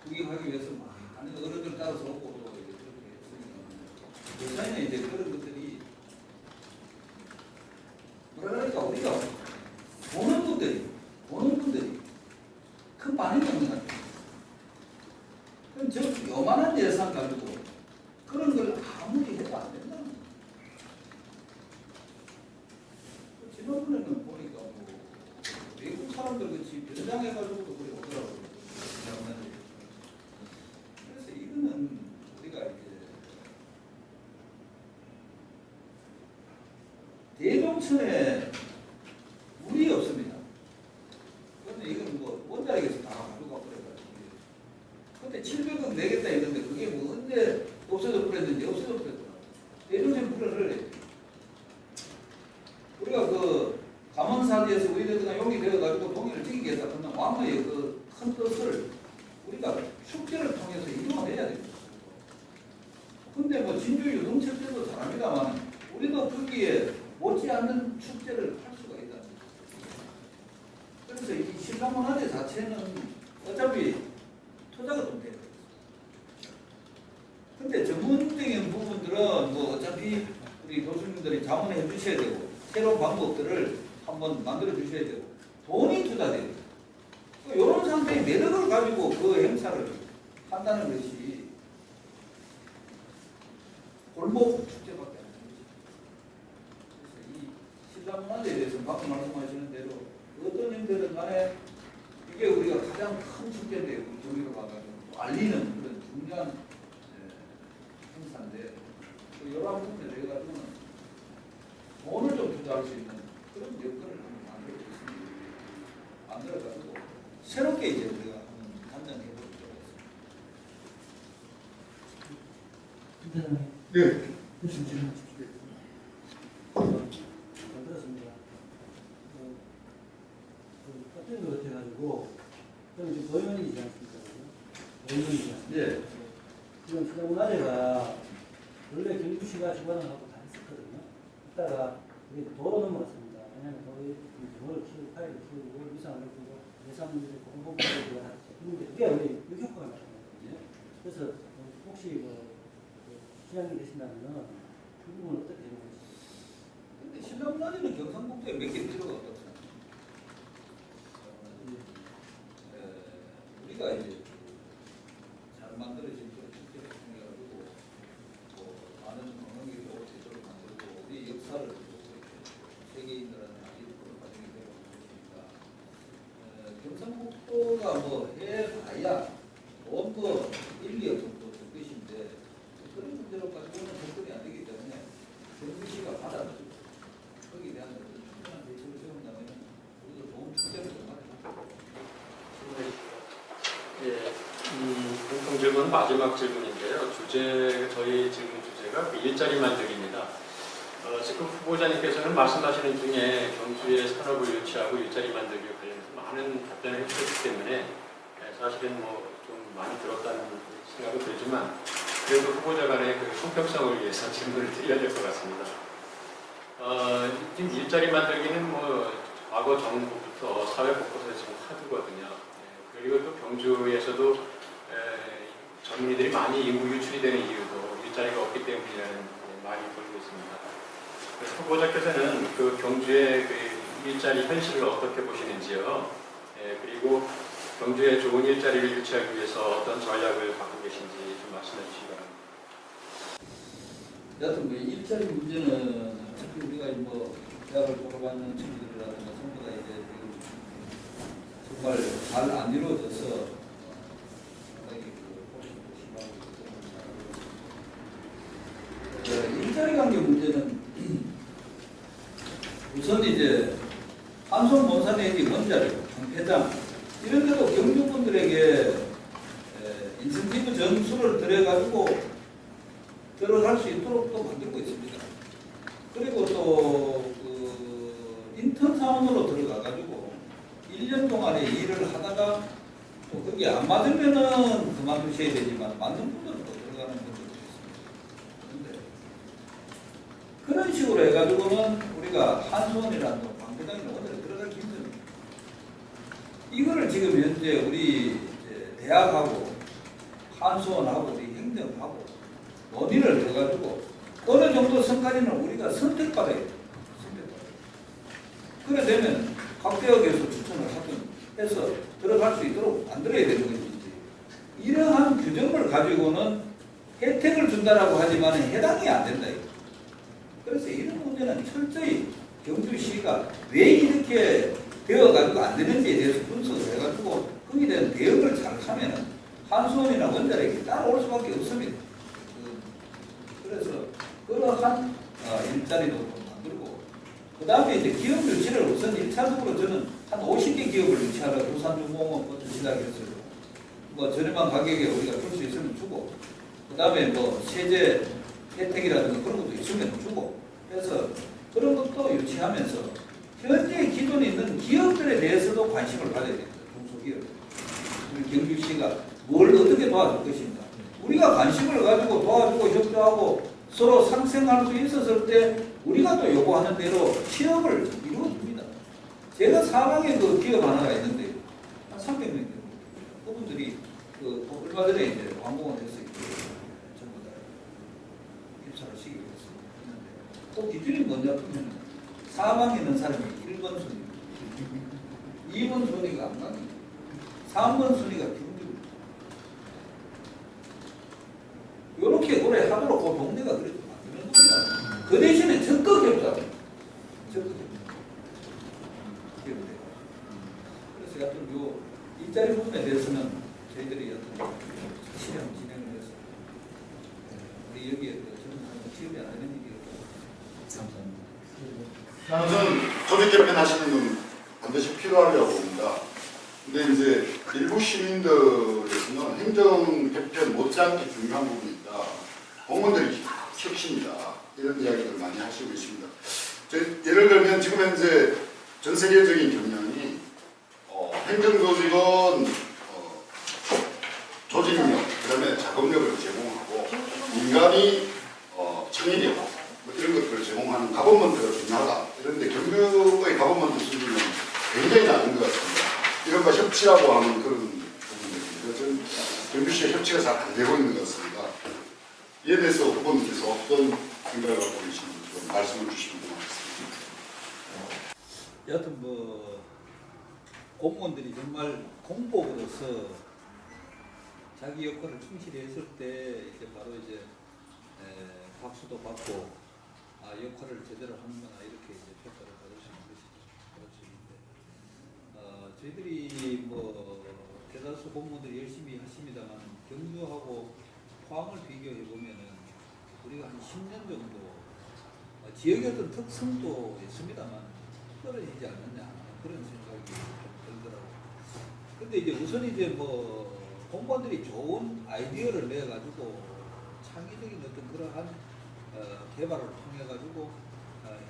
구경하기 위해서 많은 어른들 따라서 오고 또 그렇게 했으니까 예전에 이제 그런 것들이 뭐라 그러니까 우리가 보는 분들이 큰 반응이 없는 것 같아요. 그럼 저 요만한 예산 가지고 그런 걸 아무리 해도 안 된다는 거예요. 지난번에는 보니까 뭐 외국 사람들 같이 변장해가지고도 그래 오더라고요. 그래서 이거는 우리가 이제 대종천에 우리가 그 감원사지에서 의뢰가 용이 되어가지고 동의를 지키겠다 그러면 왕의 그 큰 뜻을 우리가 축제를 통해서 이루어내야 됩니다. 근데 뭐 진주 유등축제도 잘합니다만 우리도 거기에 못지않는 축제를 할 수가 있다. 그래서 이 신라문화재 자체는 어차피 투자가 좀 돼요. 근데 전문적인 부분들은 뭐 어차피 우리 교수님들이 자문해 주셔야 되고 새로운 방법들을 한번 만들어 주셔야 되고 돈이 투자돼요. 이런 상태의 매력을 가지고 그 행사를 한다는 것이 골목 축제밖에 안 됩니다. 그래서 이 신라문화재에 대해서 방금 말씀하시는 대로 어떤 형태든 간에 이게 우리가 가장 큰 축제인데 우리 경기로 가가지고 알리는 그런 중요한 행사인데 이러한 부분에 대해 가지고는 돈을 좀 투자할 수 있는 그런 여건을 한번 만들어가지고 새롭게 이제 우리가 한번 판단해 볼 필요가 있습니다. 네. 무슨 질문 주시겠습니다. 잘 들었습니다. 같은 것 같아가지고 저는 지금 도의원이지 않습니까? 도의원이지 않습니까? 예. 지금 신라문화재가 원래 경주시가 주관을 하고 다 했었거든요. 이따가 우리 도로 넘어갔습니다. 왜냐하면 도를 키우고 파일을 키우고 위상을 키우고 예산들이 공공부를 하죠. 근데 그게 우리 역효과가 나타나거든요. 그래서 혹시 시장이 되신다면 그 부분은 어떻게 되는 것이? 근데 신라문화재는 경상북도에 몇 개 필요가 없잖아요. 우리가 이제 잘 만들어진 그런 축제를 통해 가지고 많은 관광객이 올 수 있도록 만들고 우리 역사를 세계인들한테 알리는 과정이 되고 있으니까 경상북도가 뭐 해봐야 뭐 1, 2억 정도 될 것인데 그런 문제로 가지고는 접근이 안 되기 때문에 경주시가 받아들이고 거기에 대한 충분한 대책을 세운다면 우리도 좋은 축제를 좀 하죠. 예, 공통 질문 마지막 질문인데요. 저희 질문 주제가 일자리 만들기입니다. 지금 후보자님께서는 말씀하시는 중에 경주의 산업을 유치하고 일자리 만들기 관련해서 많은 답변을 해주셨기 때문에 사실은 뭐 좀 많이 들었다는 생각은 들지만 그래도 후보자 간의 그 성격성을 위해서 질문을 드려야 될 것 같습니다. 지금 일자리 만들기는 뭐 과거 정부부터 사회 곳곳에서 지금 하드거든요. 그리고 또 경주에서도 젊은이들이 많이 인구 유출이 되는 이유도 일자리가 없기 때문이라는 말이 돌고 있습니다. 그래서 후보자께서는 그 경주의 그 일자리 현실을 어떻게 보시는지요? 그리고 경주에 좋은 일자리를 유치하기 위해서 어떤 전략을 갖고 계신지 좀 말씀해 주시기 바랍니다. 여하튼 뭐 일자리 문제는 특히 우리가 뭐 대학을 졸업하는 친구들이라든가 전부 다 이제 정말 잘 안 이루어져서 상당히 일자리 관계 문제는 우선 이제 한손 본사내지 원자력, 회장 이런 데도 경주분들에게 인센티브 점수를 들여가지고 들어갈 수 있도록 또 만들고 있습니다. 그리고 또 그 인턴 사원으로 들어가가지고 1년 동안에 일을 하다가 또 거기 안 맞으면은 그만두셔야 되지만 맞는 분들은 또 들어가는 분들도 있습니다. 그런데 그런 식으로 해가지고는 우리가 한수원이라는 방배당이나 어디를 들어가기 힘듭니다. 이거를 지금 현재 우리 대학하고 한수원하고 우리 행정하고 논의를 해가지고 어느 정도 선까지는 우리가 선택받아야 돼요. 그래 되면 각 대학에서 추천을 하든 해서 들어갈 수 있도록 만들어야 되는 것이지. 이러한 규정을 가지고는 혜택을 준다라고 하지만 해당이 안 된다. 그래서 이런 문제는 철저히 경주시가 왜 이렇게 되어가지고 안 되는지에 대해서 분석을 해가지고 거기에 대한 대응을 잘 하면은 한수원이나 원자력이 따라올 수밖에 없습니다. 그래서 그러한 일자리도 만들고 그 다음에 이제 기업 유치를 우선 1차적으로 저는 한 50개 기업을 유치하라 부산중공업부터 시작했어요. 뭐 저렴한 가격에 우리가 줄 수 있으면 주고 그 다음에 뭐 세제 혜택이라든가 그런 것도 있으면 주고 해서 그런 것도 유치하면서 현재 기존에 있는 기업들에 대해서도 관심을 가져야 됩니다. 중소기업. 경주시가 뭘 어떻게 도와줄 것인가. 우리가 관심을 가지고 도와주고 협조하고 서로 상생할 수 있었을 때 우리가 또 요구하는 대로 취업을 이루어줍니다. 제가 사방에 그 기업 하나가 있는데 한 300명 됩니다. 그분들이 그 얼마 전에 이제 광공원에서 전부 다 입사를 시키고 했습니다. 그 기준이 뭔지 보면 사방에 있는 사람이 1번 순위입니다. 2번 순위가 안강입니다. 3번 순위가 경주입니다. 이렇게 오래 하도록 그 동네가 그렇게 만드는 겁니다. 그 대신에 적극 협조합니다. 적극 협조. 그래서 여하튼 요 일자리 부분에 대해서는 저희들이 여하튼 실험 진행을 해서 우리 여기에 저는 지원이 안 되는 일이라고 감사합니다. 우선 조직 개편하시는 건 반드시 필요하다고 봅니다. 근데 이제 일부 시민들에서는 행정 개편 못지않게 중요한 부분이 있다. 공무원들이 혁신이다. 이런 이야기를 많이 하시고 있습니다. 예를 들면 지금 현재 전 세계적인 경향이 행정조직은 조직력, 그다음에 작업력을 제공하고 인간이 창의력 뭐 이런 것들을 제공하는 가버먼트가 중요하다. 이런데 경주의 가버먼트 수준은 굉장히 낮은 것 같습니다. 이른바 협치라고 하는 그런 부분들입니다. 저는 경주시의 협치가 잘 안 되고 있는 것 같습니다. 이에 대해서 후보님께서 어떤 생각을 갖고 계시는지 좀 말씀을 주시면 고맙겠습니다. 여하튼 뭐 공무원들이 정말 공복으로서 자기 역할을 충실히 했을 때 이제 바로 이제 박수도 받고 역할을 제대로 하는구나 이렇게 이제 평가를 받을 수 있는 것이죠. 저희들이 뭐 대다수 공무원들이 열심히 하십니다만 경주하고 포항을 비교해 보면은 우리가 한 10년 정도 지역의 어떤 특성도 있습니다만 떨어지지 않느냐 그런 생각이 좀 들더라고요. 근데 이제 우선 이제 뭐 공무원들이 좋은 아이디어를 내 가지고 창의적인 어떤 그러한 개발을 통해 가지고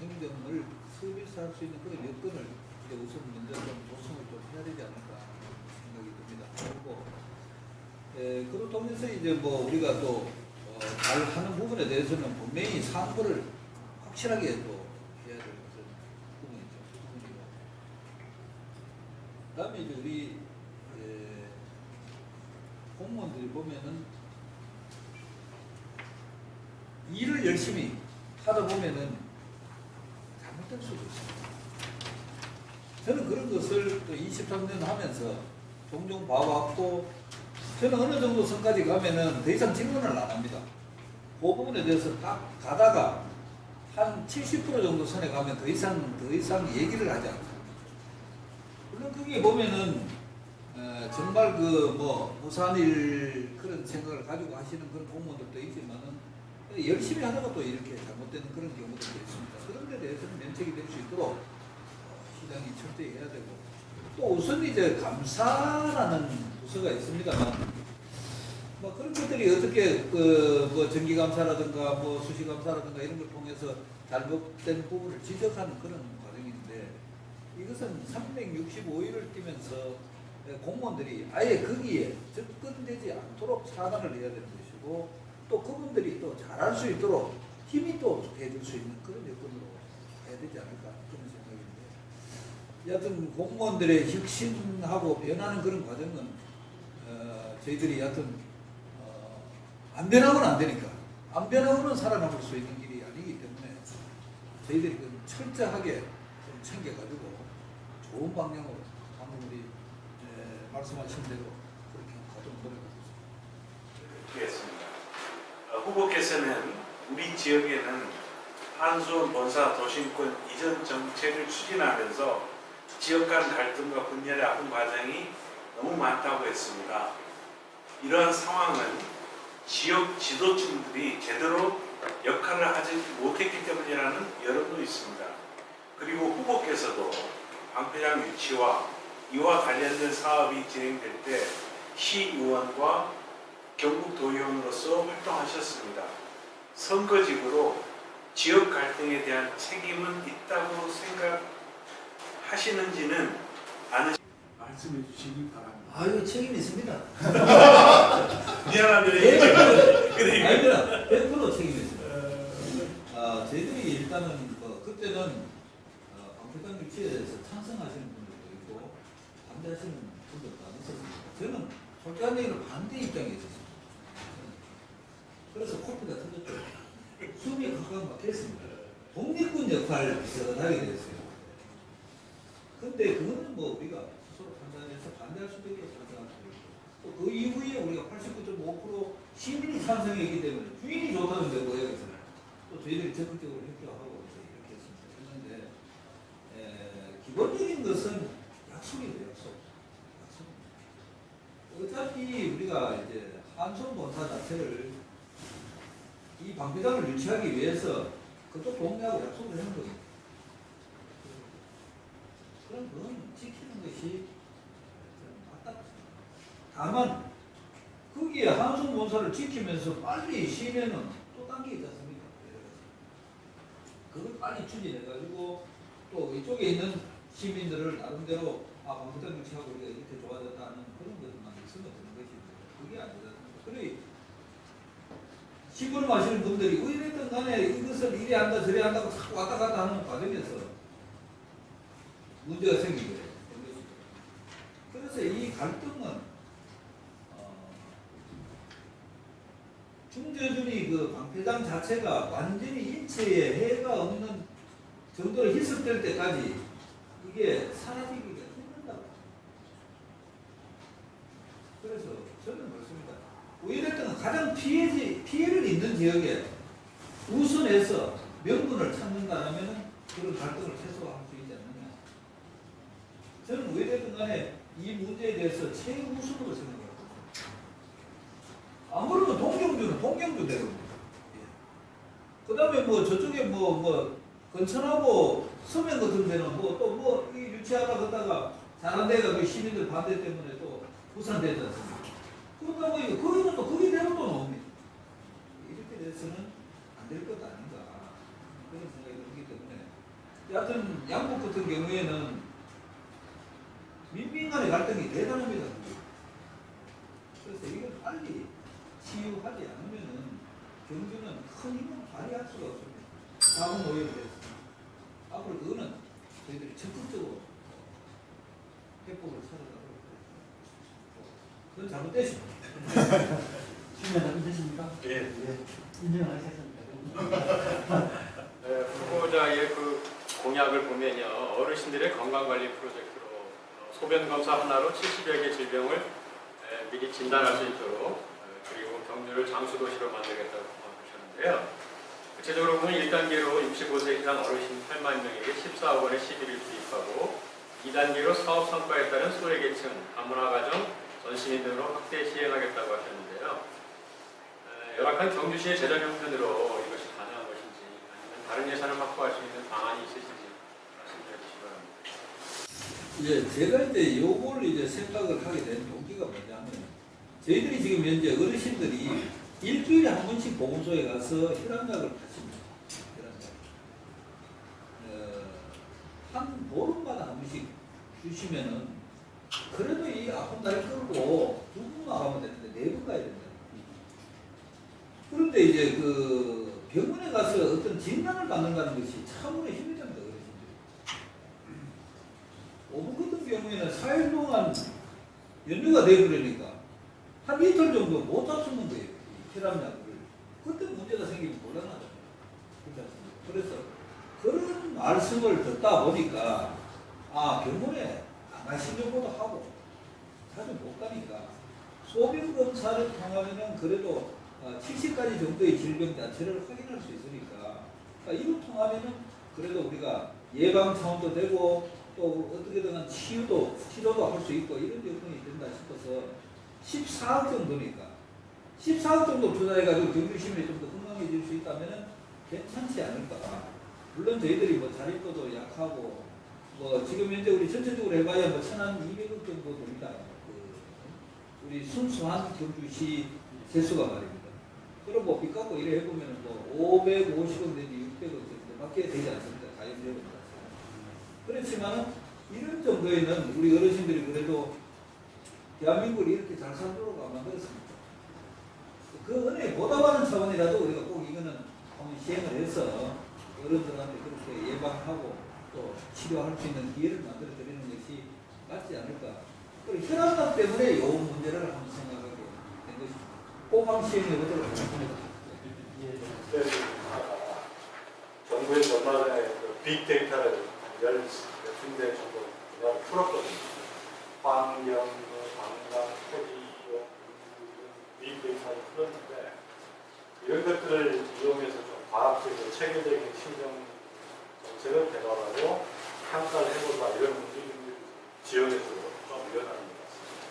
행정을 서비스할 수 있는 그런 여건을 이제 우선 먼저 좀 조성을 좀 해야 되지 않을까 생각이 듭니다. 그리고 그렇다면서 이제 뭐 우리가 또 잘 하는 부분에 대해서는 분명히 상부를 확실하게 또 해야 될 것은 부분이죠. 그다음에 이제 우리 공무원들이 보면은 일을 열심히 하다 보면은 잘못될 수도 있습니다. 저는 그런 것을 또 23년 하면서 종종 봐왔고 저는 어느 정도 선까지 가면은 더 이상 질문을 안 합니다. 그 부분에 대해서 딱 가다가 한 70% 정도 선에 가면 더 이상 얘기를 하지 않습니다. 물론 그게 보면은 정말 그 뭐 무산일 그런 생각을 가지고 하시는 그런 공무원들도 있지만은 열심히 하다가 또 이렇게 잘못되는 그런 경우도 있습니다. 그런 데 대해서는 면책이 될 수 있도록 시장이 철저히 해야 되고 또 우선 이제 감사라는 부서가 있습니다만 뭐 그런 것들이 어떻게 뭐 정기감사라든가 뭐 수시감사라든가 이런 걸 통해서 잘못된 부분을 지적하는 그런 과정인데 이것은 365일을 뛰면서 공무원들이 아예 거기에 접근되지 않도록 차단을 해야 되는 것이고 또 그분들이 또 잘할 수 있도록 힘이 또 해줄 수 있는 그런 여건으로 해야 되지 않을까 그런 생각인데 여하튼 공무원들의 혁신하고 변하는 그런 과정은 저희들이 여하튼 안 변하고는 안 되니까 안 변하고는 살아남을 수 있는 길이 아니기 때문에 저희들이 그 철저하게 좀 챙겨가지고 좋은 방향으로 방금 우리 말씀하신 대로 그렇게 가도록 노력하겠습니다. 후보께서는 우리 지역에는 한수원 본사 도심권 이전 정책을 추진하면서 지역 간 갈등과 분열의 아픈 과정이 너무 많다고 했습니다. 이러한 상황은 지역 지도층들이 제대로 역할을 하지 못했기 때문이라는 여론도 있습니다. 그리고 후보께서도 방패장 유치와 이와 관련된 사업이 진행될 때 시의원과 경북도의원으로서 활동하셨습니다. 선거직으로 지역 갈등에 대한 책임은 있다고 생각하시는지는 아는 말씀해 주시기 바랍니다. 아유, 책임이 있습니다. 미안하네요. 그러니까. 아닙니다. 100% 책임이 있습니다. 저희들이 일단은 그때는 방패장 유치에 대해서 찬성하시는 분들도 있고 반대하시는 분들도 안 있었습니다. 저는 솔직한 얘기로 반대 입장에 있었습니다. 그래서 코피가 터졌죠. 숨이 각각 막혔습니다. 독립군 역할을 비슷하게 됐어요. 근데 그거는 뭐 우리가 서로 판단해서 반대할 수도 있고 찬성할 수도 있고 또 그 이후에 우리가 89.5% 시민이 찬성했기 때문에 주인이 좋다는 거에서는 또 저희들이 적극적으로 협조하고 이렇게 했습니다. 그런데 기본적인 것은 약속이에요. 약속. 어차피 우리가 이제 한손 본사 자체를 이 방패장을 유치하기 위해서 그쪽 동네하고 약속을 하는 거예요. 그럼 그건 지키는 것이 맞다. 다만 거기에 한손 본사를 지키면서 빨리 시내는 또 딴 게 있지 않습니까? 그걸 빨리 추진해가지고 또 이쪽에 있는 시민들을 나름대로 방패장 유치하고 우리가 이렇게 좋아졌다는 그런 것만 있으면 되는 것인데 그게 아니다. 그래 시골 마시는 분들이 이랬든 간에 이것을 이래 한다 저래 한다고 자꾸 왔다 갔다 하는 과정에서 문제가 생기게 된 것이죠. 그래서 이 갈등은 중저준이 그 방패장 자체가 완전히 인체에 해가 없는 정도로 희석될 때까지 이게 사라지기가 힘든다고. 그래서 저는 그렇습니다. 오히려 가장 피해를 입는 지역에 우선해서 명분을 찾는다면 그런 갈등을 최소화할 수 있지 않느냐. 저는 오히려 간에 이 문제에 대해서 최우선으로 생각합니다. 아무래도 동경주는 동경주대로. 그 다음에 뭐 저쪽에 뭐 건천하고 서면 같은 데는 뭐 또 뭐 유치하다 걷다가 잘한 데가 그 시민들 반대 때문에 또 부산되지 않습니까? 그러다 보니까 거기는 또 거기 대로 또 나옵니다. 이렇게 돼서는 안 될 것 아닌가 그런 생각이 들기 때문에 여하튼 양국 같은 경우에는 민민 간의 갈등이 대단합니다. 그래서 이걸 빨리 치유하지 않으면은 경주는 큰 힘을 발휘할 수가 없습니다. 자본 오염이 됐습니다. 앞으로 그거는 저희들이 적극적으로 해법을 찾아가도록 그건 잘못됐습니다. 질문 잘못되십니까? 예. 인정하셨습니다. 후보자의 그 공약을 보면요, 어르신들의 건강관리 프로젝트로 소변 검사 하나로 70여 개 질병을 미리 진단할 수 있도록 그리고 경주를 장수도시로 만들겠다고 하셨는데요. 구체적으로 보면 1단계로 65세 이상 어르신 8만 명에게 14억 원의 시비를 투입하고 2단계로 사업 성과에 따른 소외계층, 다문화 가정, 전시민 등으로 확대 시행하겠다고 하셨는데요. 열악한 경주시의 재정 형편으로 이것이 가능한 것인지 아니면 다른 예산을 확보할 수 있는 방안이 있으신지 말씀해 주시기 바랍니다. 제가 이제 요걸 생각을 하게 된 동기가 뭐냐면 저희들이 지금 현재 어르신들이 일주일에 한 번씩 보건소에 가서 혈압약을 받습니다. 한 보름마다 한 번씩 주시면은 그래도 이 아픈 다리 끌고 2분 나가면 되는데 4분 가야 된다. 그런데 이제 그 병원에 가서 어떤 진단을 받는다는 것이 참으로 힘이 듭니다. 어부 같은 경우에는 4일 동안 연루가 되어버리니까 한 이틀 정도 못 잡수는 거예요. 혈압약을. 그때 문제가 생기면 곤란하잖아요. 그래서 그런 말씀을 듣다 보니까 병원에 안 가시려고도 하고 자주 못 가니까 소변 검사를 통하면 그래도 70가지 정도의 질병 자체를 확인할 수 있으니까 이걸 통하면은 그래도 우리가 예방 차원도 되고 또 어떻게든 치료도 할 수 있고 이런 여건이 된다 싶어서 14억 정도니까 14억 정도 투자해가지고 경주 시민이 좀 더 건강해질 수 있다면은 괜찮지 않을까. 물론 저희들이 뭐 자립도도 약하고 뭐 지금 현재 우리 전체적으로 해봐야 뭐 1,200억 정도 됩니다. 우리 순수한 경주시 세수가 말입니다. 그럼 뭐 빚 갚고 이래 해보면 뭐 550억 내지 600억 밖에 되지 않습니다. 가입되고 그렇지만 이런 정도에는 우리 어르신들이 그래도 대한민국을 이렇게 잘 살도록 만들었습니다. 그 은혜에 보답하는 차원이라도 우리가 꼭 이거는 한번 시행을 해서 어른들한테 그렇게 예방하고 또 치료할 수 있는 기회를 만들어 드리는 것이 맞지 않을까. 그리고 혈압약 때문에 이 문제를 한번 생각하게 된 것입니다. 꼭 한번 시행해 보도록 하겠습니다. 정부의 전반에 그 빅데이터를 몇 군데 정도 분야를 풀었거든요. 환경, 관광, 토지, 빅데이터를 풀었는데 이런 것들을 이용해서 좀 과학적으로 체계적인 시정 정책을 개발하고 평가를 해보자 이런 움직임들이 지역에서 좀 일어나는 것 같습니다.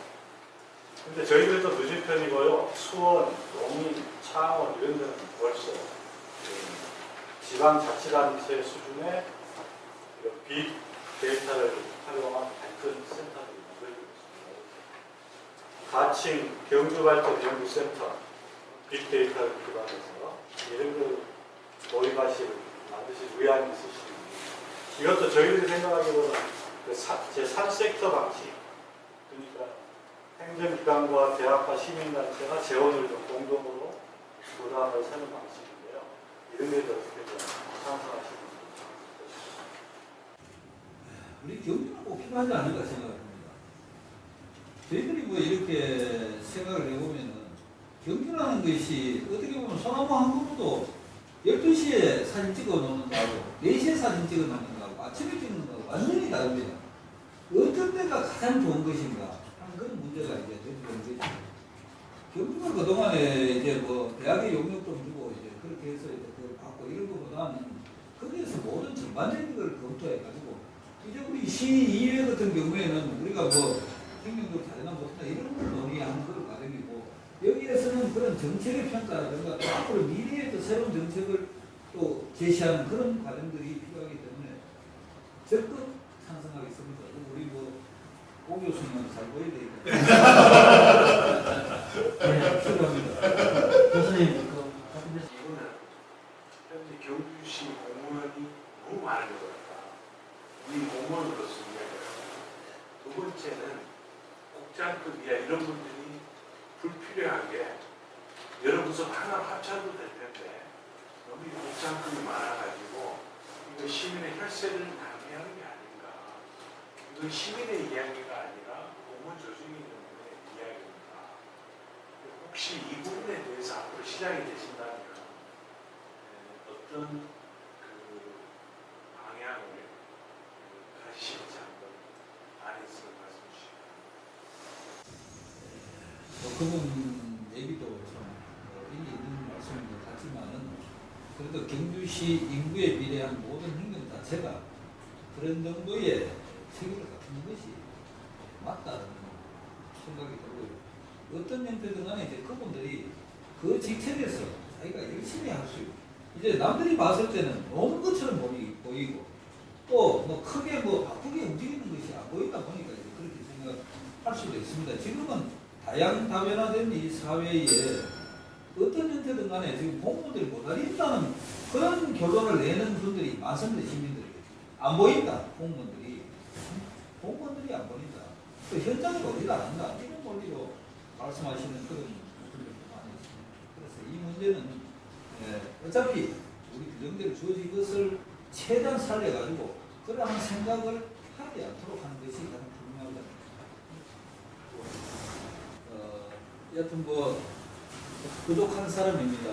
근데 저희들도 늦은 편이고요. 수원, 용인, 창원 이런 데는 벌써 지방자치단체 수준의 빅데이터를 활용한 발전 센터들이 만들고 있습니다. 가칭 경주발전연구센터 빅데이터를 기반해서 이런 걸 도입하실 만드실 의향이 있으십니다. 이것도 저희들이 생각하기로는 제3섹터 방식, 그러니까 행정기관과 대학과 시민단체가 재원을 좀 공동으로 부담을 세는 방식인데요. 이런 데도 어떻게 좀 찬성하시는지. 우리 경주는 꼭 필요하지 않을까 생각합니다. 저희들이 뭐 이렇게 생각을 해보면은 경주라는 것이 어떻게 보면 소나무 한 그루도 12시에 사진 찍어 놓는 거하고 4시에 사진 찍어 놓는 거하고 아침에 찍는 거하고 완전히 다릅니다. 어떤 때가 가장 좋은 것인가 하는 그런 문제가 이제 되는 거죠. 경주가 그동안에 이제 뭐 대학의 용역 좀 주고 이제 그렇게 해서 이제 그걸 받고 이런 것보다는 거기에서 모든 전반적인 걸 검토해가지고 이제 우리 시의회 같은 경우에는 우리가 뭐 행정적 자재나 못한다 이런 걸 논의하는 그런 과정이고 여기에서는 그런 정책의 평가라든가 또 앞으로 미래의 또 새로운 정책을 또 제시하는 그런 과정들이 필요하기 때문에 적극 찬성하겠습니다. 우리 오 교수님은 잘 보여야 되니까. 네, 필요합니다. 교수님, 이거는 현재 경주시 공무원이 너무 많은 것 같다. 우리 공무원으로서 이야기합니다. 두 번째는 국장급이야 이런 분들이 불필요한 게 여러 부서 하나 합쳐도 될 텐데 너무 국장급이 많아가지고 이거 시민의 혈세를 낭비하는 게 아닌가. 이건 시민의 이야기가 아니라 공무원 조직위원회의 이야기입니다. 혹시 이 부분에 대해서 앞으로 시장이 되신다면 어떤 그 방향을 가시는지 한번 안에서 말씀 주시기 바랍니다. 그 부분 얘기도 좀 일리 있는 말씀인 것 같지만은 그래도 경주시 인구에 비례한 모든 행정 자체가 그런 정도의 책임을 갖는 것이 맞다는 생각이 들고요. 어떤 형태든 간에 이제 그분들이 그 직책에서 자기가 열심히 할 수 있고 이제 남들이 봤을 때는 노는 것처럼 보이고 또 뭐 크게 뭐 바쁘게 움직이는 것이 안 보이다 보니까 이제 그렇게 생각할 수도 있습니다. 지금은 다양다변화된 이 사회에 어떤 형태든 간에 지금 공무원들이 못하겠다는 그런 결론을 내는 분들이 많습니다. 시민들에게. 안 보인다. 공무원들이 안 보인다. 또 현장에 오지도 않는다. 이런 논리로 말씀하시는 그런 분들도 많이 있습니다. 그래서 이 문제는 어차피 우리 규정대로 주어진 것을 최대한 살려가지고 그러한 생각을 하지 않도록 하는 것이 가장 중요하다. 여하튼 뭐 부족한 사람입니다.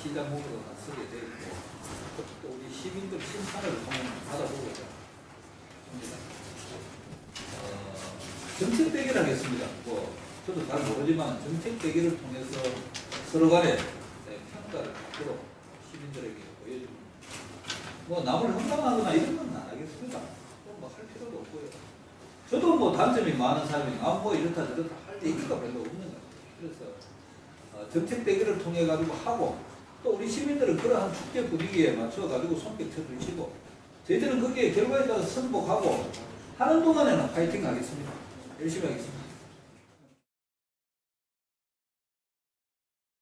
시장 후보가 다 쓰게 되어 있고 또 우리 시민들 심판을 한번 받아보고자 합니다. 정책 대결 하겠습니다. 뭐 저도 잘 모르지만 정책 대결을 통해서 서로 간에 평가를 받도록 시민들에게 보여줍니다. 뭐 남을 험담하거나 이런 건 안 하겠습니다. 뭐 할 필요도 없고요. 저도 뭐 단점이 많은 사람이 뭐 이렇다 저렇다 할 얘기가 별로 없는 거예요. 그래서 정책 대결을 통해 가지고 하고 또 우리 시민들은 그러한 축제 분위기에 맞춰 가지고 손뼉 쳐주시고 저희들은 거기에 결과에 따라서 승복하고 하는 동안에는 파이팅 하겠습니다. 열심히 하겠습니다.